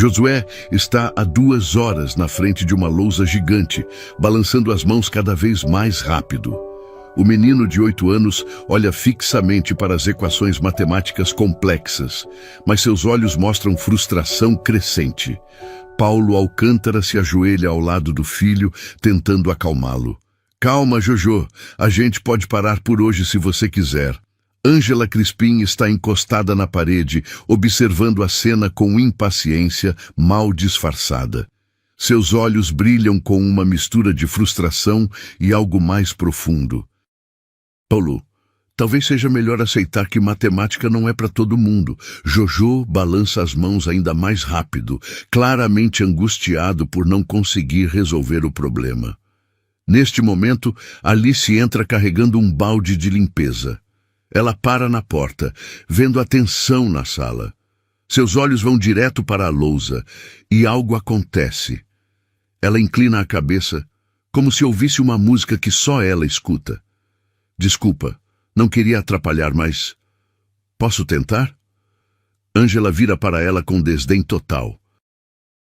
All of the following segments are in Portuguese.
Josué está há 2 horas na frente de uma lousa gigante, balançando as mãos cada vez mais rápido. O menino de 8 anos olha fixamente para as equações matemáticas complexas, mas seus olhos mostram frustração crescente. Paulo Alcântara se ajoelha ao lado do filho, tentando acalmá-lo. Calma, Jojo, a gente pode parar por hoje se você quiser. Ângela Crispim está encostada na parede, observando a cena com impaciência mal disfarçada. Seus olhos brilham com uma mistura de frustração e algo mais profundo. Paulo, talvez seja melhor aceitar que matemática não é para todo mundo. Jojo balança as mãos ainda mais rápido, claramente angustiado por não conseguir resolver o problema. Neste momento, Alice entra carregando um balde de limpeza. Ela para na porta, vendo a tensão na sala. Seus olhos vão direto para a lousa, e algo acontece. Ela inclina a cabeça, como se ouvisse uma música que só ela escuta. Desculpa, não queria atrapalhar, mas... Posso tentar? Ângela vira para ela com desdém total.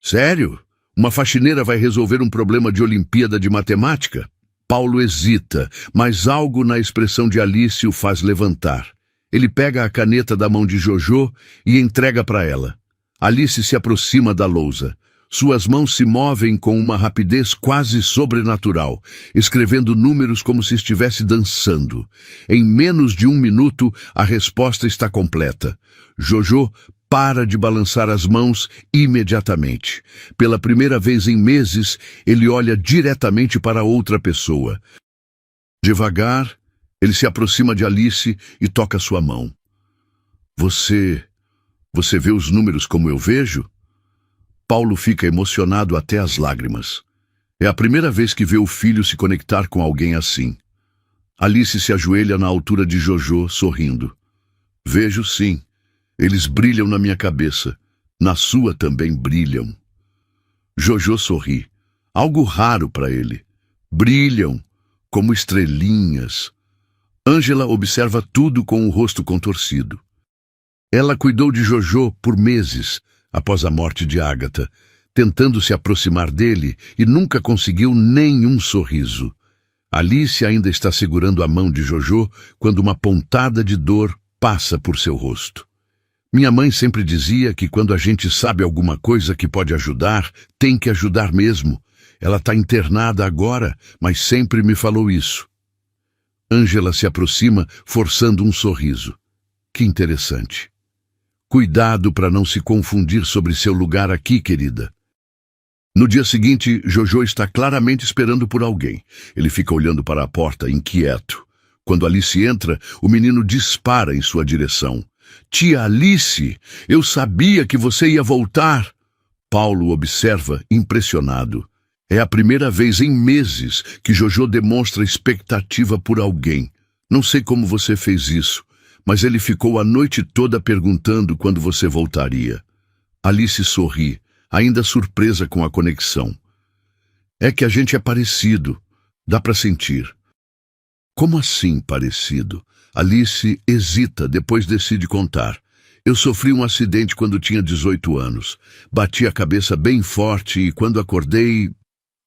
Sério? Uma faxineira vai resolver um problema de Olimpíada de Matemática? Paulo hesita, mas algo na expressão de Alice o faz levantar. Ele pega a caneta da mão de Jojo e entrega para ela. Alice se aproxima da lousa. Suas mãos se movem com uma rapidez quase sobrenatural, escrevendo números como se estivesse dançando. Em menos de 1 minuto, a resposta está completa. Jojo para de balançar as mãos imediatamente. Pela primeira vez em meses, ele olha diretamente para outra pessoa. Devagar, ele se aproxima de Alice e toca sua mão. Você vê os números como eu vejo? Paulo fica emocionado até as lágrimas. É a primeira vez que vê o filho se conectar com alguém assim. Alice se ajoelha na altura de Jojo, sorrindo. Vejo sim. Eles brilham na minha cabeça. Na sua também brilham. Jojo sorri. Algo raro para ele. Brilham, como estrelinhas. Ângela observa tudo com o rosto contorcido. Ela cuidou de Jojo por meses, após a morte de Ágata, tentando se aproximar dele e nunca conseguiu nenhum sorriso. Alice ainda está segurando a mão de Jojo quando uma pontada de dor passa por seu rosto. Minha mãe sempre dizia que quando a gente sabe alguma coisa que pode ajudar, tem que ajudar mesmo. Ela está internada agora, mas sempre me falou isso. Ângela se aproxima, forçando um sorriso. Que interessante. Cuidado para não se confundir sobre seu lugar aqui, querida. No dia seguinte, Jojo está claramente esperando por alguém. Ele fica olhando para a porta, inquieto. Quando Alice entra, o menino dispara em sua direção. Tia Alice, eu sabia que você ia voltar. Paulo observa, impressionado. É a primeira vez em meses que Jojo demonstra expectativa por alguém. Não sei como você fez isso, mas ele ficou a noite toda perguntando quando você voltaria. Alice sorri, ainda surpresa com a conexão. É que a gente é parecido, dá para sentir. Como assim parecido? Alice hesita, depois decide contar. Eu sofri um acidente quando tinha 18 anos. Bati a cabeça bem forte e quando acordei...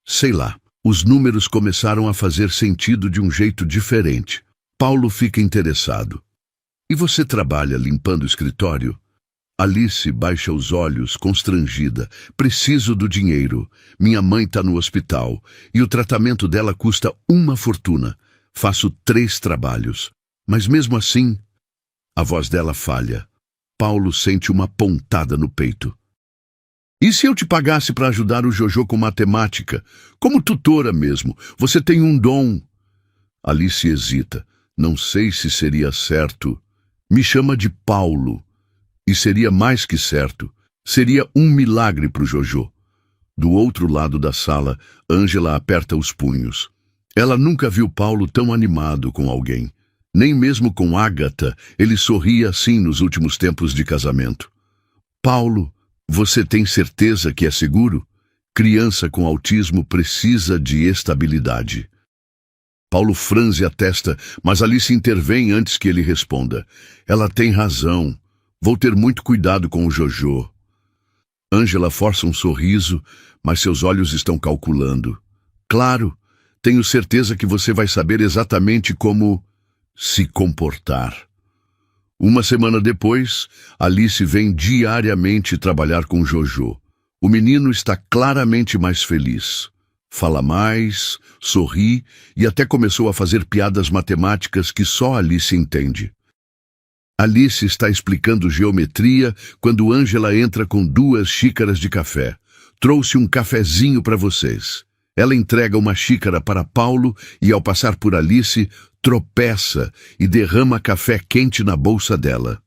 Sei lá, os números começaram a fazer sentido de um jeito diferente. Paulo fica interessado. E você trabalha limpando o escritório? Alice baixa os olhos, constrangida. Preciso do dinheiro. Minha mãe está no hospital e o tratamento dela custa uma fortuna. Faço 3 trabalhos. Mas mesmo assim, a voz dela falha. Paulo sente uma pontada no peito. E se eu te pagasse para ajudar o Jojo com matemática? Como tutora mesmo. Você tem um dom. Alice hesita. Não sei se seria certo. Me chama de Paulo. E seria mais que certo. Seria um milagre para o Jojo. Do outro lado da sala, Ângela aperta os punhos. Ela nunca viu Paulo tão animado com alguém. Nem mesmo com Ágata, ele sorria assim nos últimos tempos de casamento. Paulo, você tem certeza que é seguro? Criança com autismo precisa de estabilidade. Paulo franze a testa, mas Alice intervém antes que ele responda. Ela tem razão. Vou ter muito cuidado com o Jojo. Ângela força um sorriso, mas seus olhos estão calculando. Claro, tenho certeza que você vai saber exatamente como se comportar. Uma semana depois, Alice vem diariamente trabalhar com Jojo. O menino está claramente mais feliz. Fala mais, sorri e até começou a fazer piadas matemáticas que só Alice entende. Alice está explicando geometria quando Ângela entra com 2 xícaras de café. Trouxe um cafezinho para vocês. Ela entrega uma xícara para Paulo e, ao passar por Alice, tropeça e derrama café quente na bolsa dela.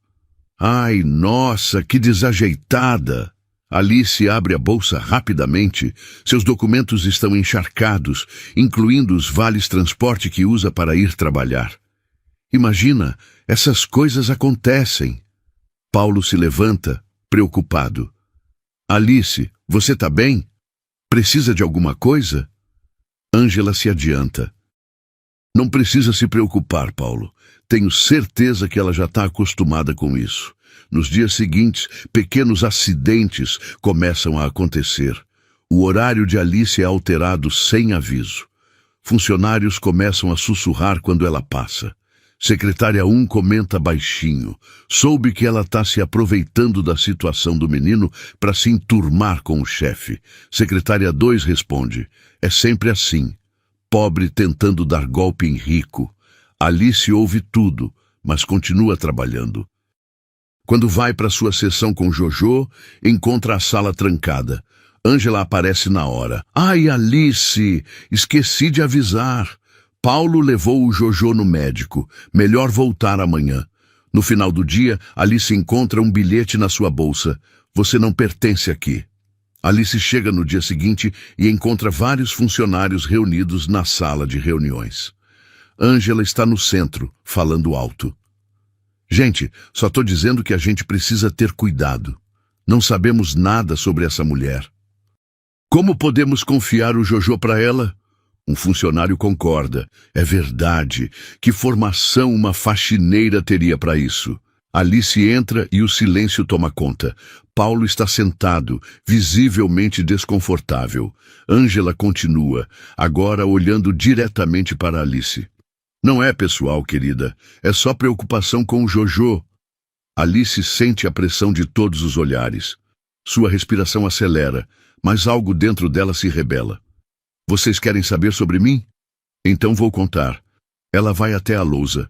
Ai, nossa, que desajeitada! Alice abre a bolsa rapidamente. Seus documentos estão encharcados, incluindo os vales transporte que usa para ir trabalhar. Imagina, essas coisas acontecem. Paulo se levanta, preocupado. Alice, você está bem? Precisa de alguma coisa? Ângela se adianta. Não precisa se preocupar, Paulo. Tenho certeza que ela já está acostumada com isso. Nos dias seguintes, pequenos acidentes começam a acontecer. O horário de Alice é alterado sem aviso. Funcionários começam a sussurrar quando ela passa. Secretária 1 comenta baixinho. Soube que ela está se aproveitando da situação do menino para se enturmar com o chefe. Secretária 2 responde. É sempre assim. Pobre tentando dar golpe em rico. Alice ouve tudo, mas continua trabalhando. Quando vai para sua sessão com Jojo, encontra a sala trancada. Ângela aparece na hora. Ai, Alice, esqueci de avisar. Paulo levou o Jojo no médico. Melhor voltar amanhã. No final do dia, Alice encontra um bilhete na sua bolsa. Você não pertence aqui. Alice chega no dia seguinte e encontra vários funcionários reunidos na sala de reuniões. Ângela está no centro, falando alto. Gente, só estou dizendo que a gente precisa ter cuidado. Não sabemos nada sobre essa mulher. Como podemos confiar o Jojo para ela? Um funcionário concorda. É verdade. Que formação uma faxineira teria para isso? Alice entra e o silêncio toma conta. Paulo está sentado, visivelmente desconfortável. Ângela continua, agora olhando diretamente para Alice. Não é pessoal, querida. É só preocupação com o Jojo. Alice sente a pressão de todos os olhares. Sua respiração acelera, mas algo dentro dela se rebela. Vocês querem saber sobre mim? Então vou contar. Ela vai até a lousa.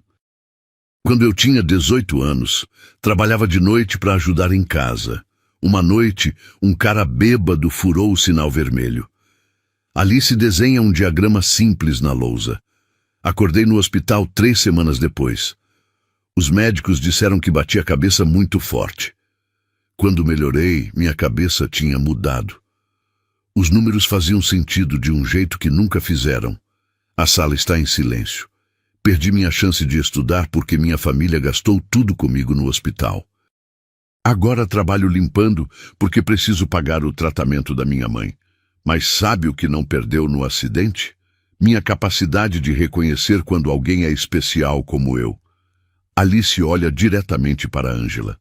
Quando eu tinha 18 anos, trabalhava de noite para ajudar em casa. Uma noite, um cara bêbado furou o sinal vermelho. Alice desenha um diagrama simples na lousa. Acordei no hospital 3 semanas depois. Os médicos disseram que bati a cabeça muito forte. Quando melhorei, minha cabeça tinha mudado. Os números faziam sentido de um jeito que nunca fizeram. A sala está em silêncio. Perdi minha chance de estudar porque minha família gastou tudo comigo no hospital. Agora trabalho limpando porque preciso pagar o tratamento da minha mãe. Mas sabe o que não perdeu no acidente? Minha capacidade de reconhecer quando alguém é especial como eu. Alice olha diretamente para Ângela.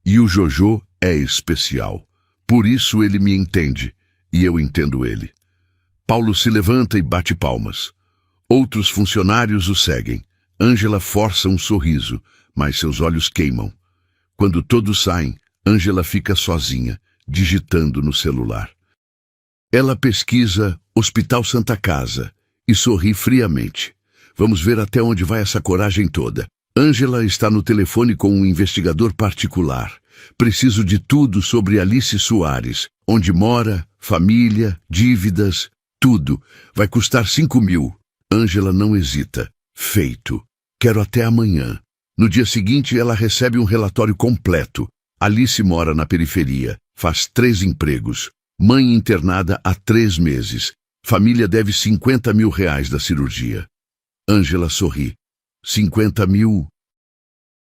E o Jojo é especial. Por isso ele me entende. E eu entendo ele. Paulo se levanta e bate palmas. Outros funcionários o seguem. Ângela força um sorriso, mas seus olhos queimam. Quando todos saem, Ângela fica sozinha, digitando no celular. Ela pesquisa Hospital Santa Casa e sorri friamente. Vamos ver até onde vai essa coragem toda. Ângela está no telefone com um investigador particular. Preciso de tudo sobre Alice Soares. Onde mora, família, dívidas, tudo. Vai custar 5.000. Ângela não hesita. Feito. Quero até amanhã. No dia seguinte, ela recebe um relatório completo. Alice mora na periferia. Faz 3 empregos. Mãe internada há 3 meses. Família deve 50.000 reais da cirurgia. Ângela sorri. 50.000?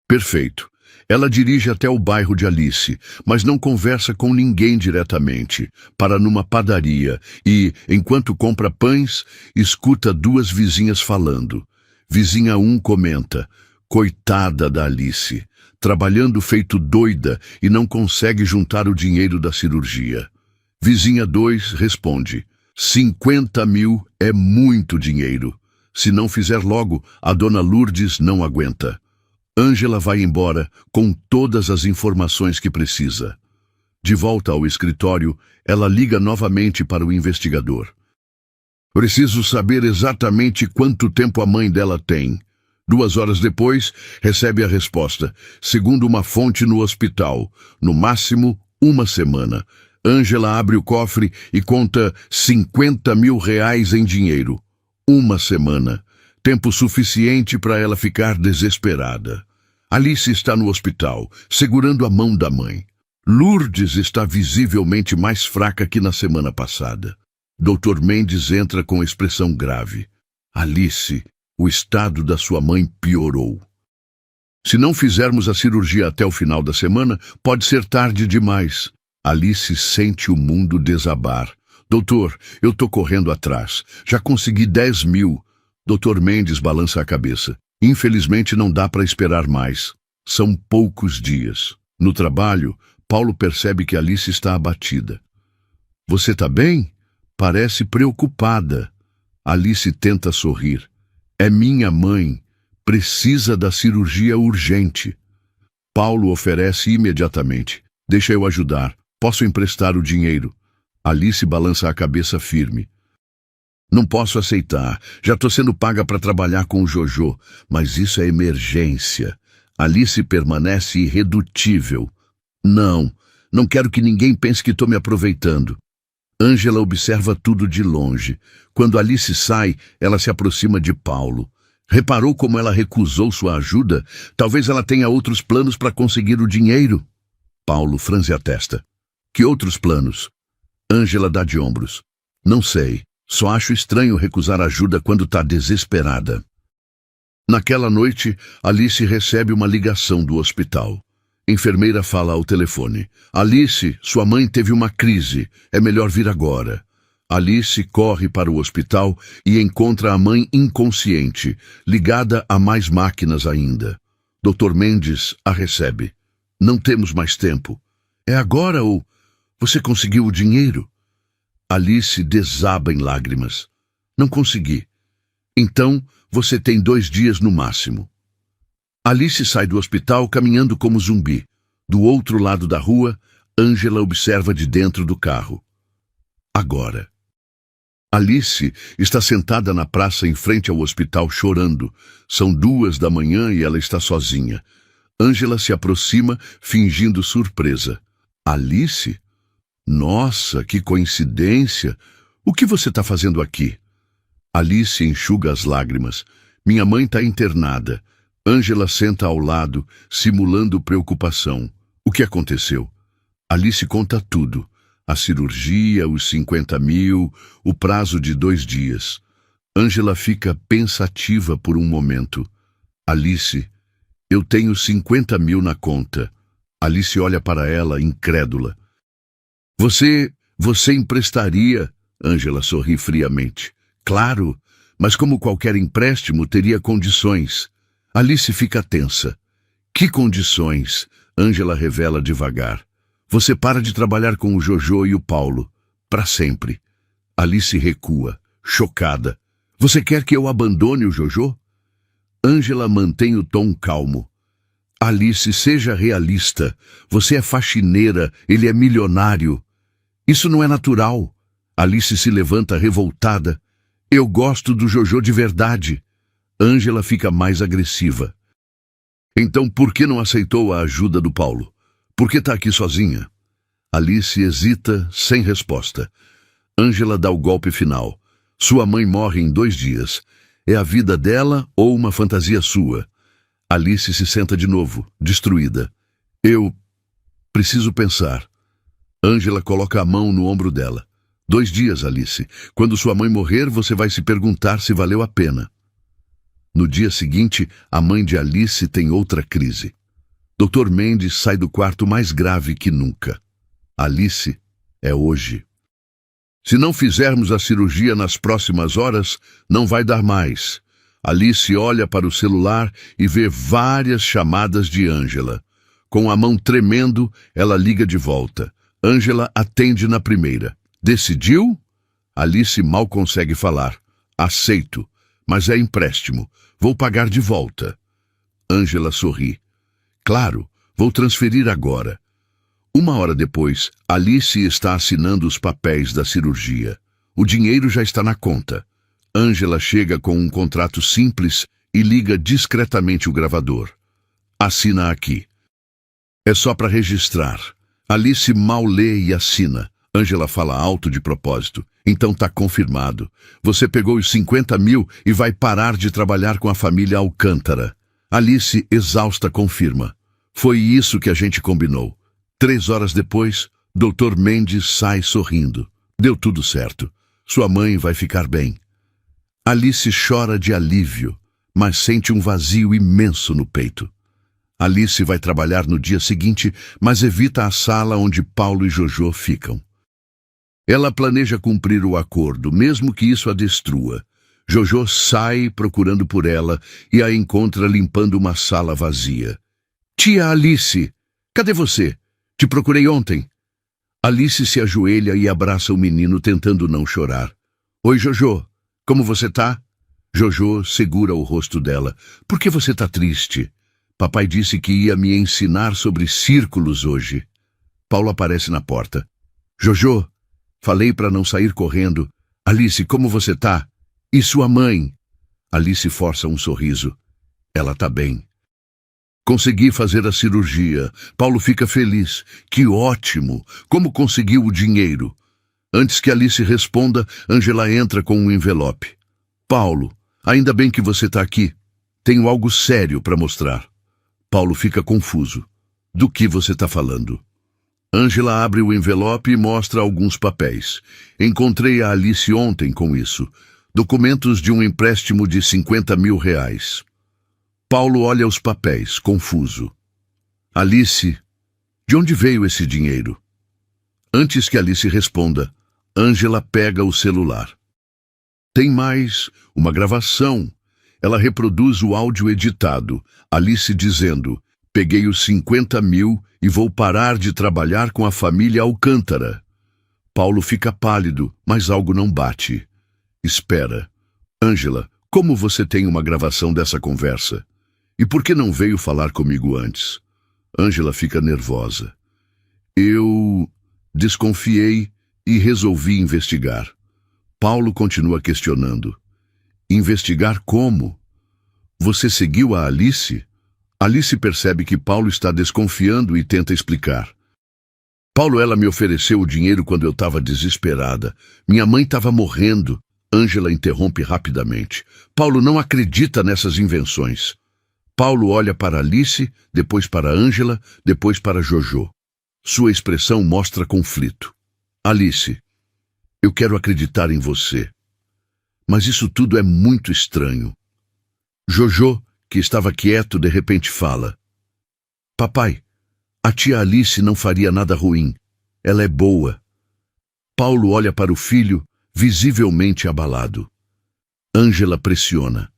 Perfeito. Ela dirige até o bairro de Alice, mas não conversa com ninguém diretamente. Para numa padaria e, enquanto compra pães, escuta 2 vizinhas falando. Vizinha 1 comenta, coitada da Alice, trabalhando feito doida e não consegue juntar o dinheiro da cirurgia. Vizinha 2 responde: 50 mil é muito dinheiro. Se não fizer logo, a dona Lourdes não aguenta. Ângela vai embora com todas as informações que precisa. De volta ao escritório, ela liga novamente para o investigador. Preciso saber exatamente quanto tempo a mãe dela tem. 2 horas depois, recebe a resposta. Segundo uma fonte no hospital, no máximo 1 semana. Ângela abre o cofre e conta 50 mil reais em dinheiro. 1 semana. Tempo suficiente para ela ficar desesperada. Alice está no hospital, segurando a mão da mãe. Lourdes está visivelmente mais fraca que na semana passada. Dr. Mendes entra com expressão grave. Alice, o estado da sua mãe piorou. Se não fizermos a cirurgia até o final da semana, pode ser tarde demais. Alice sente o mundo desabar. Doutor, eu tô correndo atrás. Já consegui 10 mil. Dr. Mendes balança a cabeça. Infelizmente não dá para esperar mais. São poucos dias. No trabalho, Paulo percebe que Alice está abatida. Você tá bem? Parece preocupada. Alice tenta sorrir. É minha mãe. Precisa da cirurgia urgente. Paulo oferece imediatamente. Deixa eu ajudar. Posso emprestar o dinheiro. Alice balança a cabeça firme. Não posso aceitar. Já estou sendo paga para trabalhar com o Jojo, mas isso é emergência. Alice permanece irredutível. Não quero que ninguém pense que estou me aproveitando. Ângela observa tudo de longe. Quando Alice sai, ela se aproxima de Paulo. Reparou como ela recusou sua ajuda? Talvez ela tenha outros planos para conseguir o dinheiro. Paulo franze a testa. Que outros planos? Ângela dá de ombros. Não sei. Só acho estranho recusar ajuda quando está desesperada. Naquela noite, Alice recebe uma ligação do hospital. Enfermeira fala ao telefone. Alice, sua mãe teve uma crise. É melhor vir agora. Alice corre para o hospital e encontra a mãe inconsciente, ligada a mais máquinas ainda. Dr. Mendes a recebe. Não temos mais tempo. É agora ou... Você conseguiu o dinheiro? Alice desaba em lágrimas. Não consegui. Então, você tem 2 dias no máximo. Alice sai do hospital caminhando como zumbi. Do outro lado da rua, Ângela observa de dentro do carro. Agora. Alice está sentada na praça em frente ao hospital chorando. São 2 da manhã e ela está sozinha. Ângela se aproxima, fingindo surpresa. Alice? Nossa, que coincidência! O que você está fazendo aqui? Alice enxuga as lágrimas. Minha mãe está internada. Ângela senta ao lado, simulando preocupação. O que aconteceu? Alice conta tudo. A cirurgia, os 50 mil, o prazo de 2 dias. Ângela fica pensativa por um momento. Alice, eu tenho 50 mil na conta. Alice olha para ela, incrédula. Você emprestaria? Ângela sorri friamente. Claro, mas como qualquer empréstimo, teria condições. Alice fica tensa. Que condições? Ângela revela devagar. Você para de trabalhar com o Jojo e o Paulo. Para sempre. Alice recua, chocada. Você quer que eu abandone o Jojo? Ângela mantém o tom calmo. Alice, seja realista. Você é faxineira, ele é milionário. Isso não é natural. Alice se levanta revoltada. Eu gosto do Jojo de verdade. Ângela fica mais agressiva. Então por que não aceitou a ajuda do Paulo? Por que está aqui sozinha? Alice hesita, sem resposta. Ângela dá o golpe final. Sua mãe morre em 2 dias. É a vida dela ou uma fantasia sua? Alice se senta de novo, destruída. Eu preciso pensar. Ângela coloca a mão no ombro dela. 2 dias, Alice. Quando sua mãe morrer, você vai se perguntar se valeu a pena. No dia seguinte, a mãe de Alice tem outra crise. Dr. Mendes sai do quarto mais grave que nunca. Alice, é hoje. Se não fizermos a cirurgia nas próximas horas, não vai dar mais. Alice olha para o celular e vê várias chamadas de Ângela. Com a mão tremendo, ela liga de volta. Ângela atende na primeira. Decidiu? Alice mal consegue falar. Aceito, mas é empréstimo. Vou pagar de volta. Ângela sorri. Claro, vou transferir agora. 1 hora depois, Alice está assinando os papéis da cirurgia. O dinheiro já está na conta. Ângela chega com um contrato simples e liga discretamente o gravador. Assina aqui. É só para registrar. Alice mal lê e assina. Ângela fala alto de propósito. Então tá confirmado. Você pegou os 50 mil e vai parar de trabalhar com a família Alcântara. Alice, exausta, confirma. Foi isso que a gente combinou. 3 horas depois, Dr. Mendes sai sorrindo. Deu tudo certo. Sua mãe vai ficar bem. Alice chora de alívio, mas sente um vazio imenso no peito. Alice vai trabalhar no dia seguinte, mas evita a sala onde Paulo e Jojo ficam. Ela planeja cumprir o acordo, mesmo que isso a destrua. Jojo sai procurando por ela e a encontra limpando uma sala vazia. Tia Alice, cadê você? Te procurei ontem. Alice se ajoelha e abraça o menino, tentando não chorar. Oi, Jojo. Como você tá? Jojo segura o rosto dela. Por que você tá triste? Papai disse que ia me ensinar sobre círculos hoje. Paulo aparece na porta. Jojo, falei para não sair correndo. Alice, como você tá? E sua mãe? Alice força um sorriso. Ela tá bem. Consegui fazer a cirurgia. Paulo fica feliz. Que ótimo! Como conseguiu o dinheiro? Antes que Alice responda, Ângela entra com um envelope. Paulo, ainda bem que você está aqui. Tenho algo sério para mostrar. Paulo fica confuso. Do que você está falando? Ângela abre o envelope e mostra alguns papéis. Encontrei a Alice ontem com isso. Documentos de um empréstimo de 50 mil reais. Paulo olha os papéis, confuso. Alice, de onde veio esse dinheiro? Antes que Alice responda, Ângela pega o celular. Tem mais uma gravação. Ela reproduz o áudio editado, Alice dizendo, peguei os 50 mil e vou parar de trabalhar com a família Alcântara. Paulo fica pálido, mas algo não bate. Espera. Ângela, como você tem uma gravação dessa conversa? E por que não veio falar comigo antes? Ângela fica nervosa. Eu desconfiei e resolvi investigar. Paulo continua questionando. Investigar como? Você seguiu a Alice? Alice percebe que Paulo está desconfiando e tenta explicar. Paulo, ela me ofereceu o dinheiro quando eu estava desesperada. Minha mãe estava morrendo. Ângela interrompe rapidamente. Paulo não acredita nessas invenções. Paulo olha para Alice, depois para Ângela, depois para Jojo. Sua expressão mostra conflito. Alice, eu quero acreditar em você. Mas isso tudo é muito estranho. Jojo, que estava quieto, de repente fala. Papai, a tia Alice não faria nada ruim. Ela é boa. Paulo olha para o filho, visivelmente abalado. Ângela pressiona.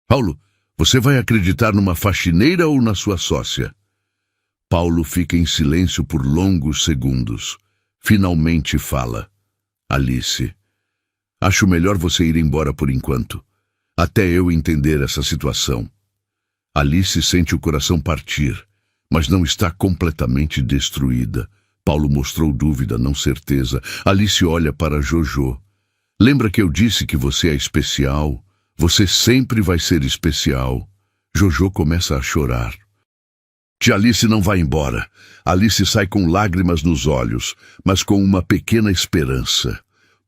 Paulo, você vai acreditar numa faxineira ou na sua sócia? Paulo fica em silêncio por longos segundos. Finalmente fala. Alice, acho melhor você ir embora por enquanto, até eu entender essa situação. Alice sente o coração partir, mas não está completamente destruída. Paulo mostrou dúvida, não certeza. Alice olha para Jojo. Lembra que eu disse que você é especial? Você sempre vai ser especial. Jojo começa a chorar. Tia Alice não vai embora. Alice sai com lágrimas nos olhos, mas com uma pequena esperança.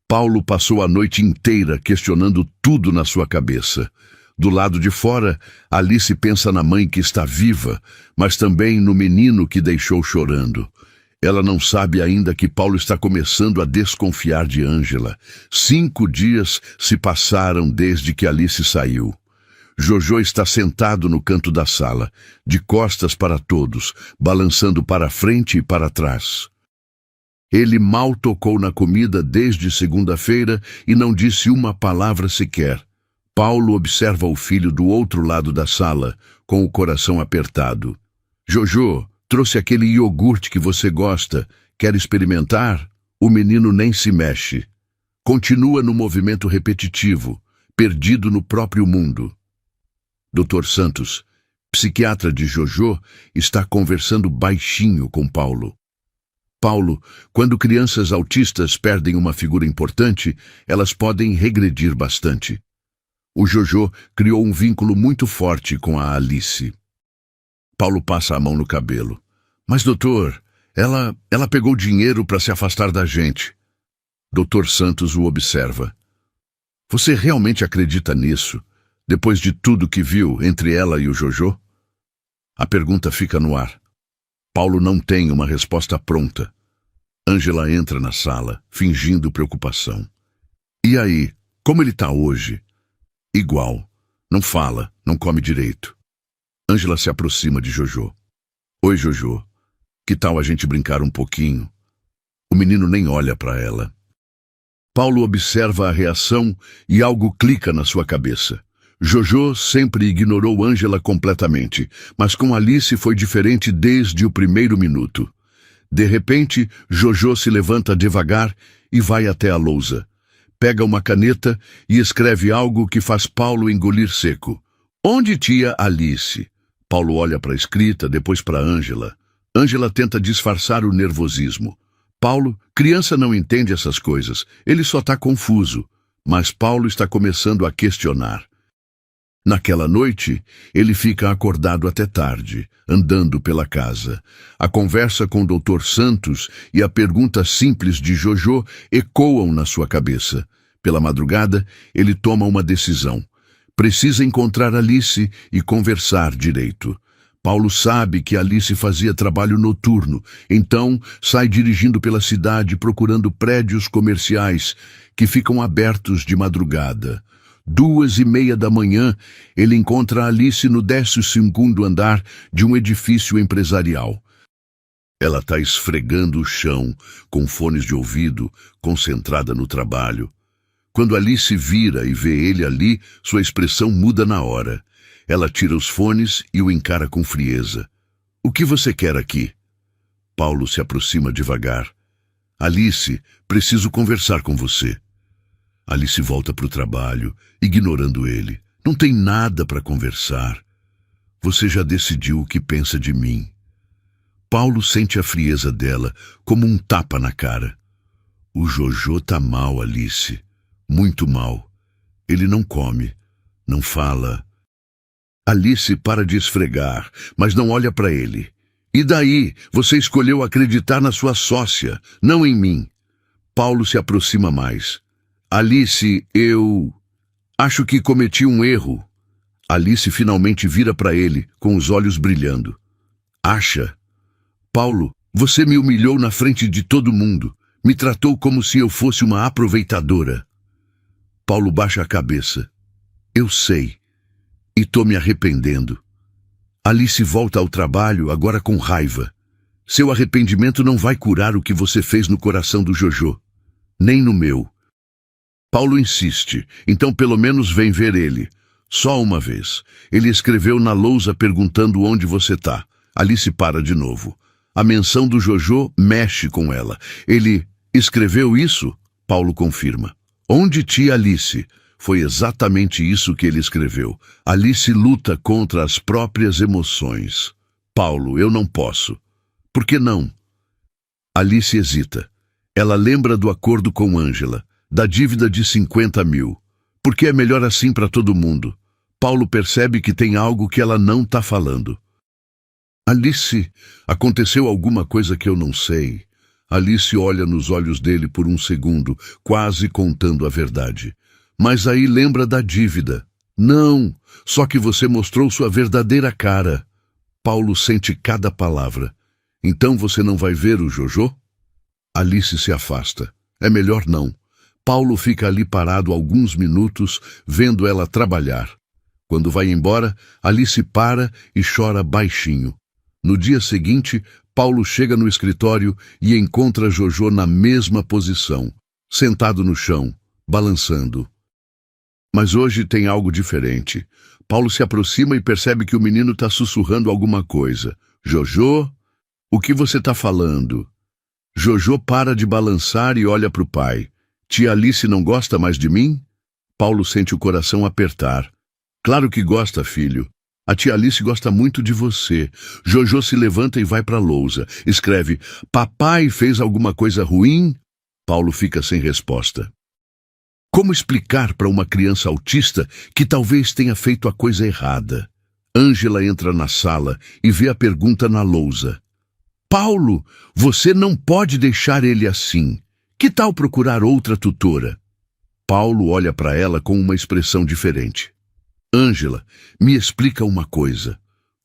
Paulo passou a noite inteira questionando tudo na sua cabeça. Do lado de fora, Alice pensa na mãe que está viva, mas também no menino que deixou chorando. Ela não sabe ainda que Paulo está começando a desconfiar de Ângela. 5 dias se passaram desde que Alice saiu. Jojo está sentado no canto da sala, de costas para todos, balançando para frente e para trás. Ele mal tocou na comida desde segunda-feira e não disse uma palavra sequer. Paulo observa o filho do outro lado da sala, com o coração apertado. Jojo, Trouxe aquele iogurte que você gosta. Quer experimentar? O menino nem se mexe. Continua no movimento repetitivo, perdido no próprio mundo. Dr. Santos, psiquiatra de Jojo, está conversando baixinho com Paulo. Paulo, quando crianças autistas perdem uma figura importante, elas podem regredir bastante. O Jojo criou um vínculo muito forte com a Alice. Paulo passa a mão no cabelo. Mas, doutor, ela pegou dinheiro para se afastar da gente. Dr. Santos o observa. Você realmente acredita nisso, depois de tudo que viu entre ela e o Jojo? A pergunta fica no ar. Paulo não tem uma resposta pronta. Ângela entra na sala, fingindo preocupação. E aí, como ele tá hoje? Igual. Não fala, não come direito. Ângela se aproxima de Jojo. Oi, Jojo. Que tal a gente brincar um pouquinho? O menino nem olha para ela. Paulo observa a reação e algo clica na sua cabeça. Jojo sempre ignorou Ângela completamente, mas com Alice foi diferente desde o primeiro minuto. De repente, Jojo se levanta devagar e vai até a lousa. Pega uma caneta e escreve algo que faz Paulo engolir seco. Onde tia Alice? Paulo olha para a escrita, depois para Ângela. Ângela tenta disfarçar o nervosismo. Paulo, criança não entende essas coisas, ele só está confuso. Mas Paulo está começando a questionar. Naquela noite, ele fica acordado até tarde, andando pela casa. A conversa com o Dr. Santos e a pergunta simples de Jojo ecoam na sua cabeça. Pela madrugada, ele toma uma decisão. Precisa encontrar Alice e conversar direito. Paulo sabe que Alice fazia trabalho noturno, então sai dirigindo pela cidade procurando prédios comerciais que ficam abertos de madrugada. 2:30 da manhã, ele encontra Alice no 12º andar de um edifício empresarial. Ela está esfregando o chão, com fones de ouvido, concentrada no trabalho. Quando Alice vira e vê ele ali, sua expressão muda na hora. Ela tira os fones e o encara com frieza. O que você quer aqui? Paulo se aproxima devagar. Alice, preciso conversar com você. Alice volta para o trabalho, ignorando ele. Não tem nada para conversar. Você já decidiu o que pensa de mim. Paulo sente a frieza dela, como um tapa na cara. O Jojo tá mal, Alice. Muito mal. Ele não come, não fala. Alice para de esfregar, mas não olha para ele. E daí, você escolheu acreditar na sua sócia, não em mim. Paulo se aproxima mais. Alice, eu acho que cometi um erro. Alice finalmente vira para ele, com os olhos brilhando. Acha? Paulo, você me humilhou na frente de todo mundo. Me tratou como se eu fosse uma aproveitadora. Paulo baixa a cabeça. Eu sei. E tô me arrependendo. Alice volta ao trabalho, agora com raiva. Seu arrependimento não vai curar o que você fez no coração do Jojo. Nem no meu. Paulo insiste, então pelo menos vem ver ele. Só uma vez. Ele escreveu na lousa perguntando onde você tá. Alice para de novo. A menção do Jojo mexe com ela. Ele escreveu isso? Paulo confirma. Onde tia Alice? Foi exatamente isso que ele escreveu. Alice luta contra as próprias emoções. Paulo, eu não posso. Por que não? Alice hesita. Ela lembra do acordo com Ângela, da dívida de 50 mil. Porque é melhor assim para todo mundo. Paulo percebe que tem algo que ela não está falando. Alice, aconteceu alguma coisa que eu não sei. Alice olha nos olhos dele por um segundo, quase contando a verdade. Mas aí lembra da dívida. Não, só que você mostrou sua verdadeira cara. Paulo sente cada palavra. Então você não vai ver o Jojo? Alice se afasta. É melhor não. Paulo fica ali parado alguns minutos, vendo ela trabalhar. Quando vai embora, Alice para e chora baixinho. No dia seguinte, Paulo chega no escritório e encontra Jojo na mesma posição, sentado no chão, balançando. Mas hoje tem algo diferente. Paulo se aproxima e percebe que o menino está sussurrando alguma coisa. Jojo, O que você está falando? Jojo para de balançar e olha para o pai. Tia Alice não gosta mais de mim? Paulo sente o coração apertar. Claro que gosta, filho. A tia Alice gosta muito de você. Jojo se levanta e vai para a lousa. Escreve, papai fez alguma coisa ruim? Paulo fica sem resposta. Como explicar para uma criança autista que talvez tenha feito a coisa errada? Ângela entra na sala e vê a pergunta na lousa. Paulo, você não pode deixar ele assim. Que tal procurar outra tutora? Paulo olha para ela com uma expressão diferente. Ângela, me explica uma coisa.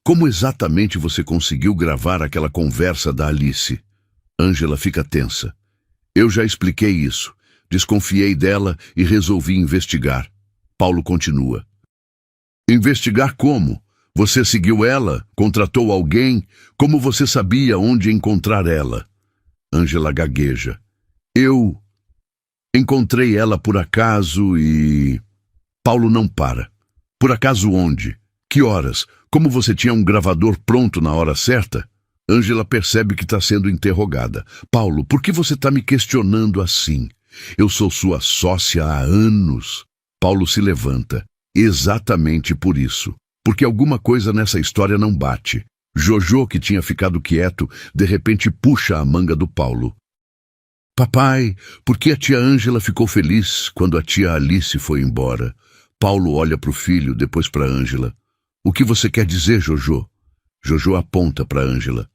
Como exatamente você conseguiu gravar aquela conversa da Alice? Ângela fica tensa. Eu já expliquei isso. Desconfiei dela e resolvi investigar. Paulo continua. Investigar como? Você seguiu ela? Contratou alguém? Como você sabia onde encontrar ela? Ângela gagueja. Eu encontrei ela por acaso e... Paulo não para. Por acaso onde? Que horas? Como você tinha um gravador pronto na hora certa? Ângela percebe que está sendo interrogada. Paulo, por que você está me questionando assim? Eu sou sua sócia há anos. Paulo se levanta. Exatamente por isso. Porque alguma coisa nessa história não bate. Jojo, que tinha ficado quieto, de repente puxa a manga do Paulo. Papai, por que a tia Ângela ficou feliz quando a tia Alice foi embora? Paulo olha para o filho, depois para Ângela. O que você quer dizer, Jojo? Jojo aponta para Ângela.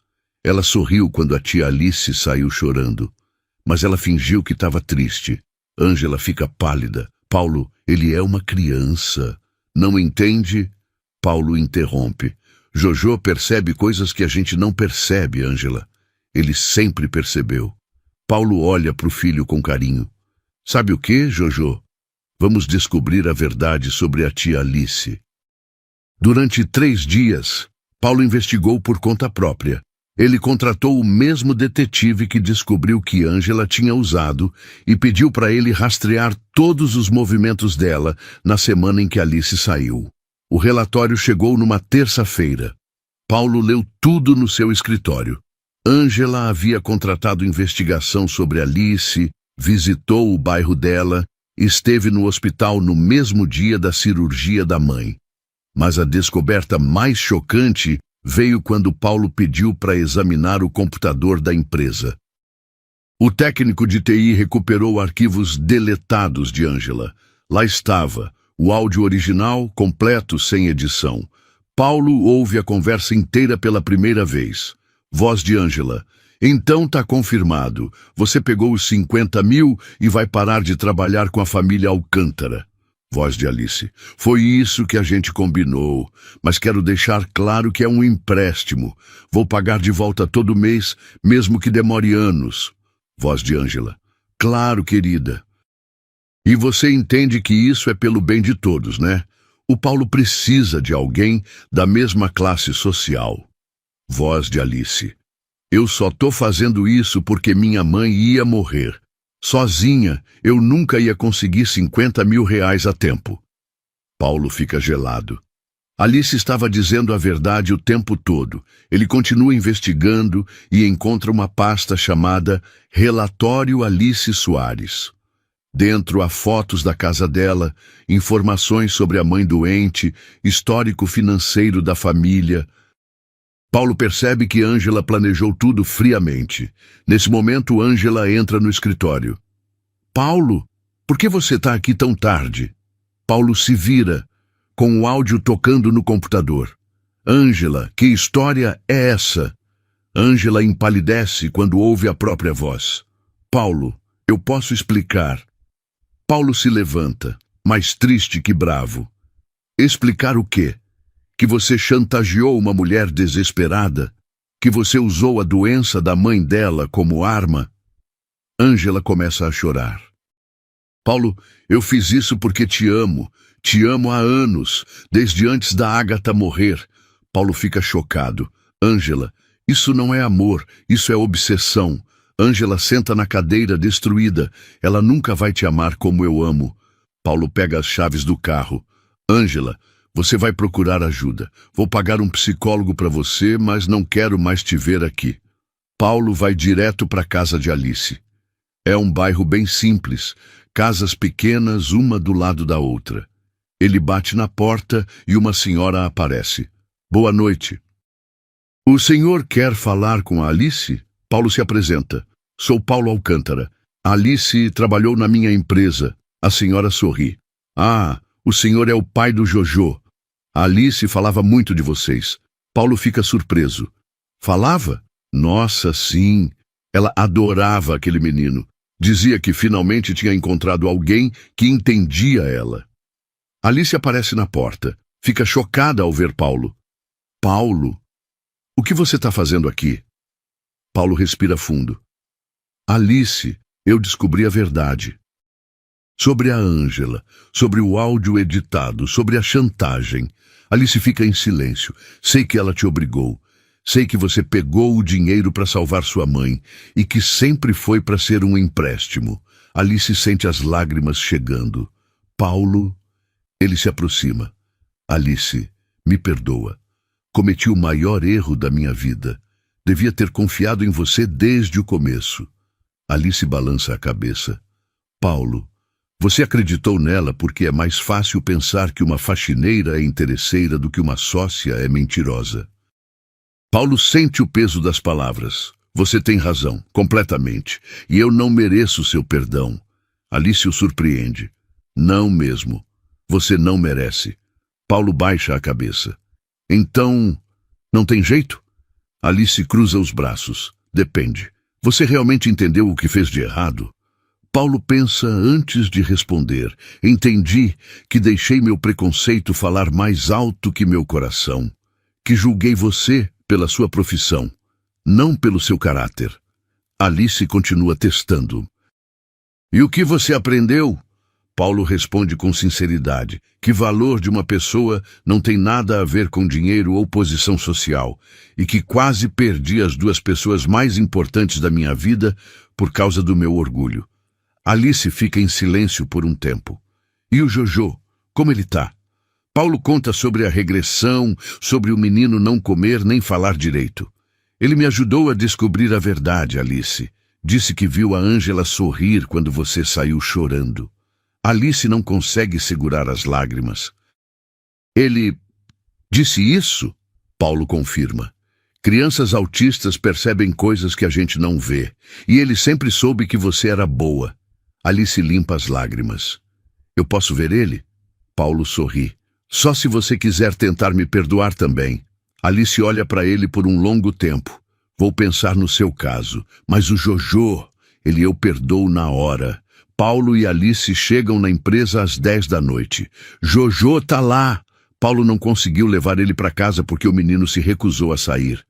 Ela sorriu quando a tia Alice saiu chorando. Mas ela fingiu que estava triste. Ângela fica pálida. Paulo, ele é uma criança. Não entende? Paulo interrompe. Jojo percebe coisas que a gente não percebe, Ângela. Ele sempre percebeu. Paulo olha para o filho com carinho. Sabe o que, Jojo? Vamos descobrir a verdade sobre a tia Alice. Durante 3 dias, Paulo investigou por conta própria. Ele contratou o mesmo detetive que descobriu que Ângela tinha usado e pediu para ele rastrear todos os movimentos dela na semana em que Alice saiu. O relatório chegou numa terça-feira. Paulo leu tudo no seu escritório. Ângela havia contratado investigação sobre Alice, visitou o bairro dela, esteve no hospital no mesmo dia da cirurgia da mãe. Mas a descoberta mais chocante veio quando Paulo pediu para examinar o computador da empresa. O técnico de TI recuperou arquivos deletados de Ângela. Lá estava, o áudio original, completo, sem edição. Paulo ouve a conversa inteira pela primeira vez. Voz de Ângela. Então tá confirmado. Você pegou os 50 mil e vai parar de trabalhar com a família Alcântara. Voz de Alice. Foi isso que a gente combinou, mas quero deixar claro que é um empréstimo. Vou pagar de volta todo mês, mesmo que demore anos. Voz de Ângela. Claro, querida. E você entende que isso é pelo bem de todos, né? O Paulo precisa de alguém da mesma classe social. Voz de Alice. Eu só tô fazendo isso porque minha mãe ia morrer. Sozinha, eu nunca ia conseguir 50 mil reais a tempo. Paulo fica gelado. Alice estava dizendo a verdade o tempo todo. Ele continua investigando e encontra uma pasta chamada Relatório Alice Soares. Dentro há fotos da casa dela, informações sobre a mãe doente, histórico financeiro da família. Paulo percebe que Ângela planejou tudo friamente. Nesse momento, Ângela entra no escritório. Paulo, por que você está aqui tão tarde? Paulo se vira, com o áudio tocando no computador. Ângela, que história é essa? Ângela empalidece quando ouve a própria voz. Paulo, eu posso explicar. Paulo se levanta, mais triste que bravo. Explicar o quê? Que você chantageou uma mulher desesperada? Que você usou a doença da mãe dela como arma? Ângela começa a chorar. Paulo, eu fiz isso porque te amo há anos, desde antes da Ágata morrer. Paulo fica chocado. Ângela, isso não é amor, isso é obsessão. Ângela senta na cadeira destruída. Ela nunca vai te amar como eu amo. Paulo pega as chaves do carro. Ângela, você vai procurar ajuda. Vou pagar um psicólogo para você, mas não quero mais te ver aqui. Paulo vai direto para a casa de Alice. É um bairro bem simples, casas pequenas, uma do lado da outra. Ele bate na porta e uma senhora aparece. Boa noite. O senhor quer falar com a Alice? Paulo se apresenta. Sou Paulo Alcântara. A Alice trabalhou na minha empresa. A senhora sorri. Ah, o senhor é o pai do Jojo. A Alice falava muito de vocês. Paulo fica surpreso. Falava? Nossa, sim. Ela adorava aquele menino. Dizia que finalmente tinha encontrado alguém que entendia ela. Alice aparece na porta. Fica chocada ao ver Paulo. Paulo, o que você está fazendo aqui? Paulo respira fundo. Alice, eu descobri a verdade. Sobre a Ângela, sobre o áudio editado, sobre a chantagem. Alice fica em silêncio. Sei que ela te obrigou. Sei que você pegou o dinheiro para salvar sua mãe e que sempre foi para ser um empréstimo. Alice sente as lágrimas chegando. Paulo, ele se aproxima. Alice, me perdoa. Cometi o maior erro da minha vida. Devia ter confiado em você desde o começo. Alice balança a cabeça. Paulo, você acreditou nela porque é mais fácil pensar que uma faxineira é interesseira do que uma sócia é mentirosa. Paulo sente o peso das palavras. Você tem razão, completamente. E eu não mereço seu perdão. Alice o surpreende. Não mesmo. Você não merece. Paulo baixa a cabeça. Então, não tem jeito? Alice cruza os braços. Depende. Você realmente entendeu o que fez de errado? Paulo pensa antes de responder. Entendi que deixei meu preconceito falar mais alto que meu coração. Que julguei você pela sua profissão, não pelo seu caráter. Alice continua testando. E o que você aprendeu? Paulo responde com sinceridade, que valor de uma pessoa não tem nada a ver com dinheiro ou posição social, e que quase perdi as duas pessoas mais importantes da minha vida por causa do meu orgulho. Alice fica em silêncio por um tempo. E o Jojo, como ele tá? Paulo conta sobre a regressão, sobre o menino não comer nem falar direito. Ele me ajudou a descobrir a verdade, Alice. Disse que viu a Ângela sorrir quando você saiu chorando. Alice não consegue segurar as lágrimas. Ele disse isso? Paulo confirma. Crianças autistas percebem coisas que a gente não vê. E ele sempre soube que você era boa. Alice limpa as lágrimas. Eu posso ver ele? Paulo sorri. Só se você quiser tentar me perdoar também. Alice olha para ele por um longo tempo. Vou pensar no seu caso. Mas o Jojo, ele eu perdoo na hora. Paulo e Alice chegam na empresa às 10 da noite. Jojo tá lá. Paulo não conseguiu levar ele para casa porque o menino se recusou a sair.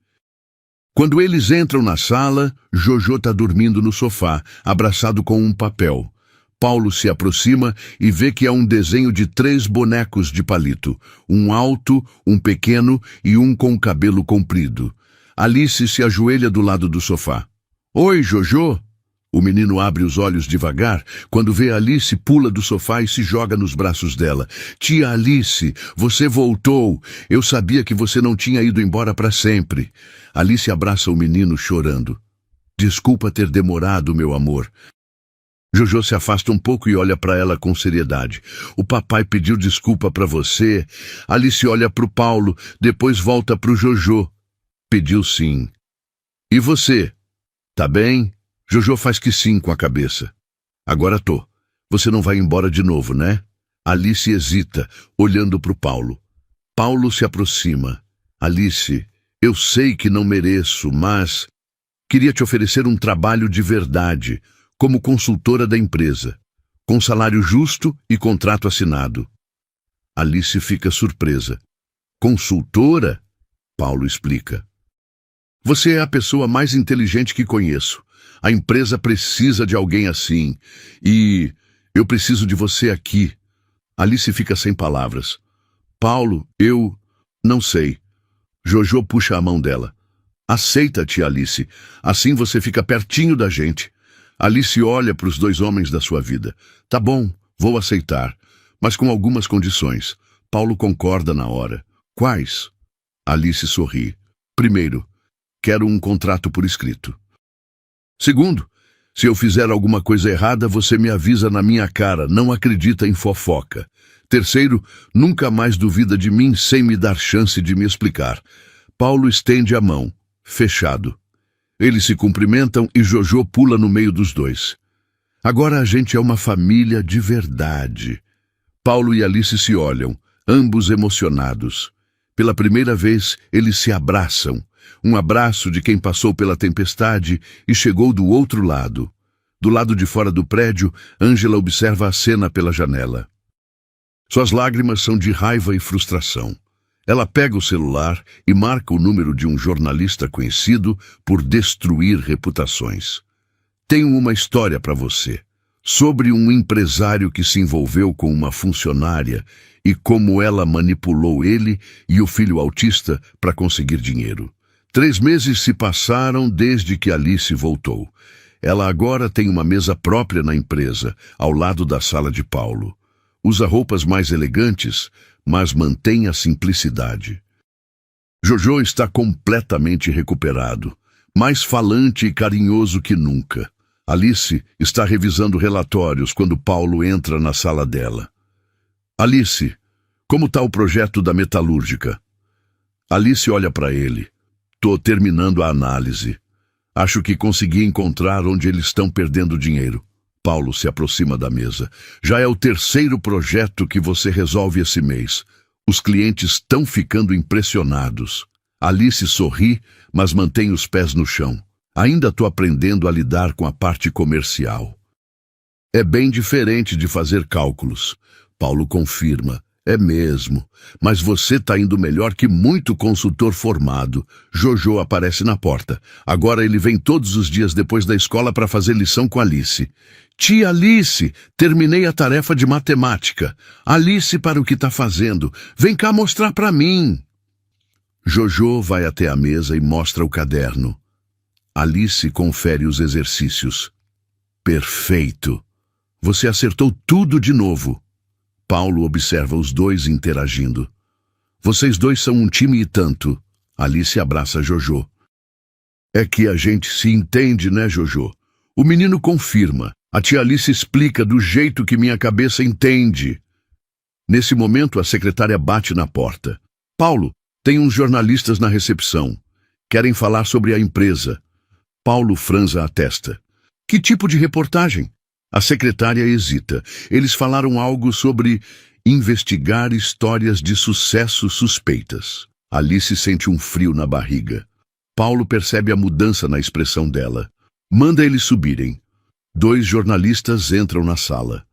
Quando eles entram na sala, Jojo tá dormindo no sofá, abraçado com um papel. Paulo se aproxima e vê que é um desenho de 3 bonecos de palito, um alto, um pequeno e um com cabelo comprido. Alice se ajoelha do lado do sofá. Oi, Jojo! O menino abre os olhos devagar. Quando vê Alice, pula do sofá e se joga nos braços dela. Tia Alice, você voltou. Eu sabia que você não tinha ido embora para sempre. Alice abraça o menino chorando. Desculpa ter demorado, meu amor. Jojo se afasta um pouco e olha para ela com seriedade. O papai pediu desculpa para você. Alice olha para o Paulo, depois volta para o Jojo. Pediu sim. E você? Tá bem? Jojo faz que sim com a cabeça. Agora tô. Você não vai embora de novo, né? Alice hesita, olhando para o Paulo. Paulo se aproxima. Alice, eu sei que não mereço, mas queria te oferecer um trabalho de verdade, como consultora da empresa, com salário justo e contrato assinado. Alice fica surpresa. Consultora? Paulo explica. Você é a pessoa mais inteligente que conheço. A empresa precisa de alguém assim. E eu preciso de você aqui. Alice fica sem palavras. Paulo, eu não sei. Jojo puxa a mão dela. Aceita, tia Alice. Assim você fica pertinho da gente. Alice olha para os 2 homens da sua vida. Tá bom, vou aceitar, mas com algumas condições. Paulo concorda na hora. Quais? Alice sorri. Primeiro, Quero um contrato por escrito. Segundo, se eu fizer alguma coisa errada, você me avisa na minha cara, não acredita em fofoca. Terceiro, nunca mais duvida de mim sem me dar chance de me explicar. Paulo estende a mão. Fechado. Eles se cumprimentam e Jojo pula no meio dos dois. Agora a gente é uma família de verdade. Paulo e Alice se olham, ambos emocionados. Pela primeira vez, eles se abraçam. Um abraço de quem passou pela tempestade e chegou do outro lado. Do lado de fora do prédio, Ângela observa a cena pela janela. Suas lágrimas são de raiva e frustração. Ela pega o celular e marca o número de um jornalista conhecido por destruir reputações. Tenho uma história para você, sobre um empresário que se envolveu com uma funcionária e como ela manipulou ele e o filho autista para conseguir dinheiro. 3 meses se passaram desde que Alice voltou. Ela agora tem uma mesa própria na empresa, ao lado da sala de Paulo. Usa roupas mais elegantes, mas mantém a simplicidade. Jojo está completamente recuperado, mais falante e carinhoso que nunca. Alice está revisando relatórios quando Paulo entra na sala dela. Alice, como está o projeto da metalúrgica? Alice olha para ele. Tô terminando a análise. Acho que consegui encontrar onde eles estão perdendo dinheiro. Paulo se aproxima da mesa. Já é o 3º projeto que você resolve esse mês. Os clientes estão ficando impressionados. Alice sorri, mas mantém os pés no chão. Ainda estou aprendendo a lidar com a parte comercial. É bem diferente de fazer cálculos. Paulo confirma. É mesmo, mas você está indo melhor que muito consultor formado. Jojo aparece na porta. Agora ele vem todos os dias depois da escola para fazer lição com Alice. Tia Alice, terminei a tarefa de matemática. Alice, para o que está fazendo? Vem cá mostrar para mim. Jojo vai até a mesa e mostra o caderno. Alice confere os exercícios. Perfeito. Você acertou tudo de novo. Paulo observa os dois interagindo. Vocês dois são um time e tanto. Alice abraça Jojo. É que a gente se entende, né, Jojo? O menino confirma. A tia Alice explica do jeito que minha cabeça entende. Nesse momento, a secretária bate na porta. Paulo, tem uns jornalistas na recepção. Querem falar sobre a empresa. Paulo franza a testa. Que tipo de reportagem? A secretária hesita. Eles falaram algo sobre investigar histórias de sucesso suspeitas. Alice sente um frio na barriga. Paulo percebe a mudança na expressão dela. Manda eles subirem. 2 jornalistas entram na sala.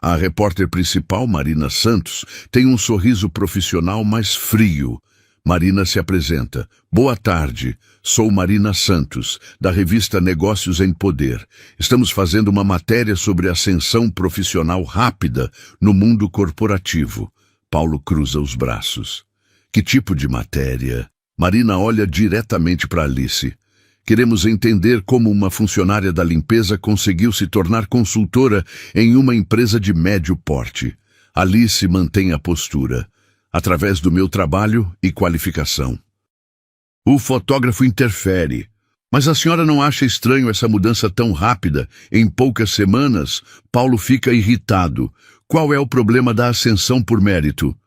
A repórter principal, Marina Santos, tem um sorriso profissional mais frio. Marina se apresenta. Boa tarde, sou Marina Santos, da revista Negócios em Poder. Estamos fazendo uma matéria sobre ascensão profissional rápida no mundo corporativo. Paulo cruza os braços. Que tipo de matéria? Marina olha diretamente para Alice. Queremos entender como uma funcionária da limpeza conseguiu se tornar consultora em uma empresa de médio porte. Alice mantém a postura. Através do meu trabalho e qualificação. O fotógrafo interfere. Mas a senhora não acha estranho essa mudança tão rápida, em poucas semanas? Paulo fica irritado. Qual é o problema da ascensão por mérito?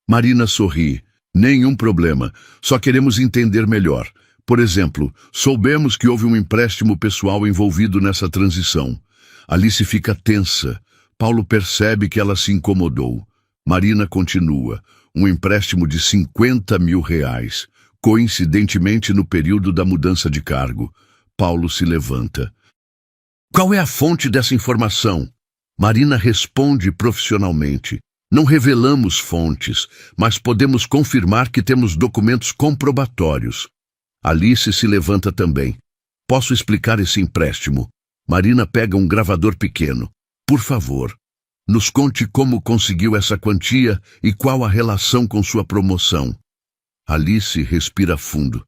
Marina sorri. Nenhum problema. Só queremos entender melhor. Por exemplo, soubemos que houve um empréstimo pessoal envolvido nessa transição. Alice fica tensa. Paulo percebe que ela se incomodou. Marina continua. Um empréstimo de R$50 mil, coincidentemente no período da mudança de cargo. Paulo se levanta. Qual é a fonte dessa informação? Marina responde profissionalmente. Não revelamos fontes, mas podemos confirmar que temos documentos comprobatórios. Alice se levanta também. Posso explicar esse empréstimo? Marina pega um gravador pequeno. Por favor. Nos conte como conseguiu essa quantia e qual a relação com sua promoção. Alice respira fundo.